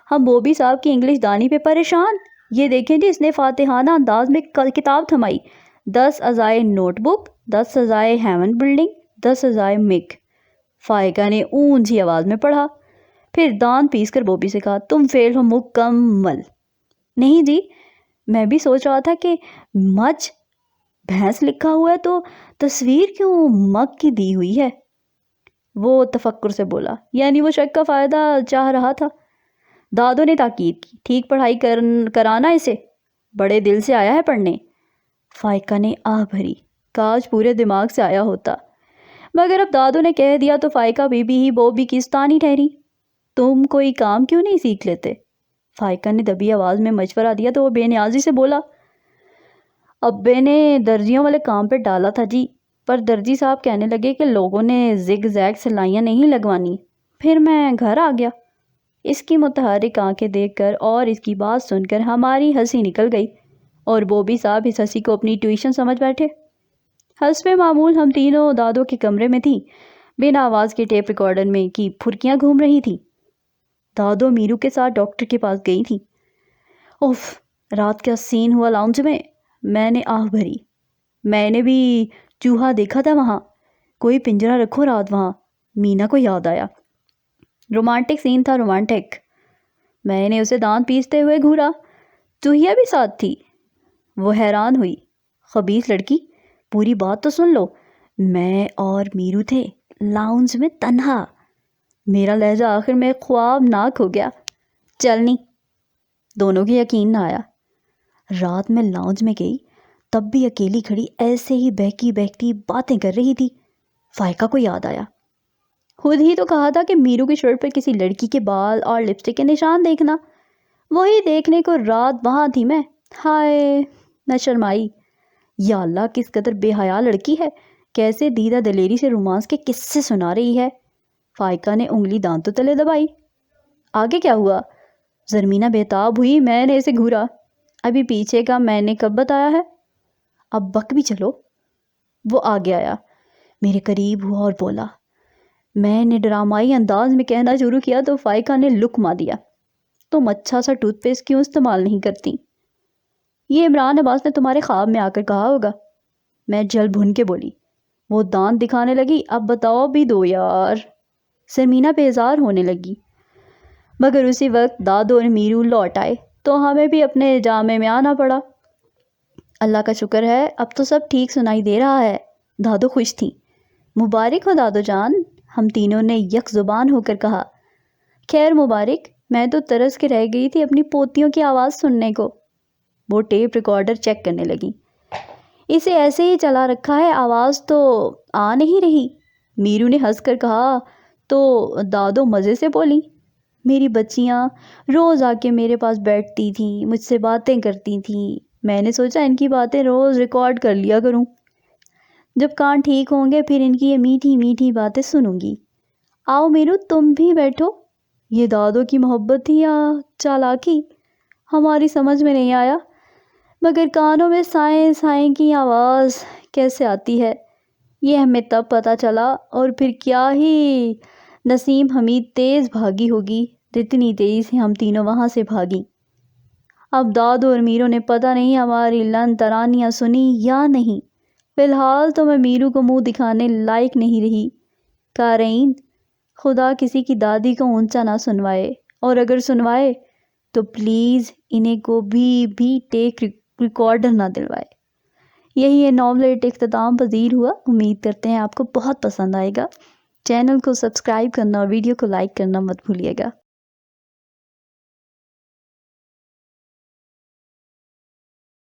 ہم بوبی صاحب کی انگلش دانی پہ پریشان۔ یہ دیکھیں جی، اس نے فاتحانہ انداز میں کتاب تھمائی، 10 ازائے نوٹ بک، 10 ازائے ہیون بلڈنگ، 10 ازائے مک۔ فائقہ نے اونچی آواز میں پڑھا، پھر دانت پیس کر بوبی سے کہا، تم فیل ہو مکمل۔ نہیں جی، میں بھی سوچ رہا تھا کہ مجھ بھینس لکھا ہوا ہے تو تصویر کیوں مگ کی دی ہوئی ہے؟ وہ تفکر سے بولا، یعنی وہ شک کا فائدہ چاہ رہا تھا۔ دادو نے تاکید کی، ٹھیک پڑھائی کرانا اسے، بڑے دل سے آیا ہے پڑھنے۔ فائقہ نے آہ بھری، کاش پورے دماغ سے آیا ہوتا، مگر اب دادو نے کہہ دیا تو فائقہ بی بی ہی بوبی کی استانی ٹھہری۔ تم کوئی کام کیوں نہیں سیکھ لیتے؟ فائقہ نے دبی آواز میں مشورہ دیا تو وہ بے نیازی سے بولا، ابے نے درجیوں والے کام پہ ڈالا تھا جی، پر درجی صاحب کہنے لگے کہ لوگوں نے زگ زیگ سلائیاں نہیں لگوانی، پھر میں گھر آ گیا۔ اس کی متحرک آنکھیں دیکھ کر اور اس کی بات سن کر ہماری ہنسی نکل گئی، اور بوبی صاحب اس ہنسی کو اپنی ٹیوشن سمجھ بیٹھے۔ حسب معمول ہم تینوں دادو کے کمرے میں تھیں، بنا آواز کے ٹیپ ریکارڈر میں کی پھرکیاں گھوم رہی تھیں۔ دادو میرو کے ساتھ ڈاکٹر کے پاس گئی تھیں۔ اوف، رات کا سین ہوا لاؤنج میں نے آہ بھری۔ میں نے بھی چوہا دیکھا تھا وہاں، کوئی پنجرہ رکھو رات وہاں۔ مینا کو یاد آیا، رومانٹک سین تھا، رومانٹک۔ میں نے اسے دانت پیستے ہوئے گھورا، چوہیا بھی ساتھ تھی۔ وہ حیران ہوئی، خبیث لڑکی، پوری بات تو سن لو۔ میں اور میرو تھے لاؤنج میں تنہا۔ میرا لہجہ آخر میں خواب ناک ہو گیا۔ چلنی، دونوں کی یقین نہ آیا۔ رات میں لاؤنج میں گئی، تب بھی اکیلی کھڑی ایسے ہی بہکی بہکتی باتیں کر رہی تھی۔ فائقہ کو یاد آیا، خود ہی تو کہا تھا کہ میرو کی شرٹ پہ کسی لڑکی کے بال اور لپسٹک کے نشان دیکھنا، وہی دیکھنے کو رات وہاں تھی میں۔ ہائے، میں شرمائی۔ یا اللہ، کس قدر بے حیا لڑکی ہے، کیسے دیدہ دلیری سے رومانس کے قصے سنا رہی ہے۔ فائقہ نے انگلی دانتوں تلے دبائی۔ آگے کیا ہوا؟ زرمینہ بےتاب ہوئی۔ میں نے اسے گھورا، ابھی پیچھے کا میں نے کب بتایا ہے؟ اب بک بھی چلو۔ وہ آگے آیا، میرے قریب ہوا اور بولا۔ میں نے ڈرامائی انداز میں کہنا شروع کیا تو فائقہ نے لکما دیا، تم اچھا سا ٹوتھ پیسٹ کیوں استعمال نہیں کرتی؟ یہ عمران عباس نے تمہارے خواب میں آ کر کہا ہوگا۔ میں جل بھن کے بولی۔ وہ دانت دکھانے لگی، اب بتاؤ بھی دو یار۔ زرمینہ بیزار ہونے لگی، مگر اسی وقت دادو اور میرو لوٹ آئے تو ہمیں بھی اپنے جامے میں آنا پڑا۔ اللہ کا شکر ہے، اب تو سب ٹھیک سنائی دے رہا ہے۔ دادو خوش تھی۔ مبارک ہو دادو جان، ہم تینوں نے یک زبان ہو کر کہا۔ خیر مبارک، میں تو ترس کے رہ گئی تھی اپنی پوتیوں کی آواز سننے کو۔ وہ ٹیپ ریکارڈر چیک کرنے لگی۔ اسے ایسے ہی چلا رکھا ہے، آواز تو آ نہیں رہی۔ میرو نے ہنس کر کہا تو دادو مزے سے بولی، میری بچیاں روز آ کے میرے پاس بیٹھتی تھیں، مجھ سے باتیں کرتی تھیں، میں نے سوچا ان کی باتیں روز ریکارڈ کر لیا کروں، جب کان ٹھیک ہوں گے پھر ان کی یہ میٹھی میٹھی باتیں سنوں گی۔ آؤ میرو، تم بھی بیٹھو۔ یہ دادو کی محبت تھی یا چالاکی، ہماری سمجھ میں نہیں آیا، مگر کانوں میں سائیں سائیں کی آواز کیسے آتی ہے یہ ہمیں تب پتہ چلا، اور پھر کیا ہی نسیم حمید تیز بھاگی ہوگی اتنی تیزی سے ہم تینوں وہاں سے بھاگیں۔ اب دادو اور میرو نے پتہ نہیں ہماری لن ترانیاں سنی یا نہیں۔ فی الحال تو میں میرو کو منہ دکھانے لائق نہیں رہی۔ قارئین، خدا کسی کی دادی کو اونچا نہ سنوائے، اور اگر سنوائے تو پلیز انہیں کو بھی ٹیک ریکارڈر نہ دلوائے۔ یہی یہ ناولٹ اختتام پذیر ہوا۔ امید کرتے ہیں آپ کو بہت پسند آئے گا۔ چینل کو سبسکرائب کرنا اور ویڈیو کو لائک کرنا مت بھولیے گا۔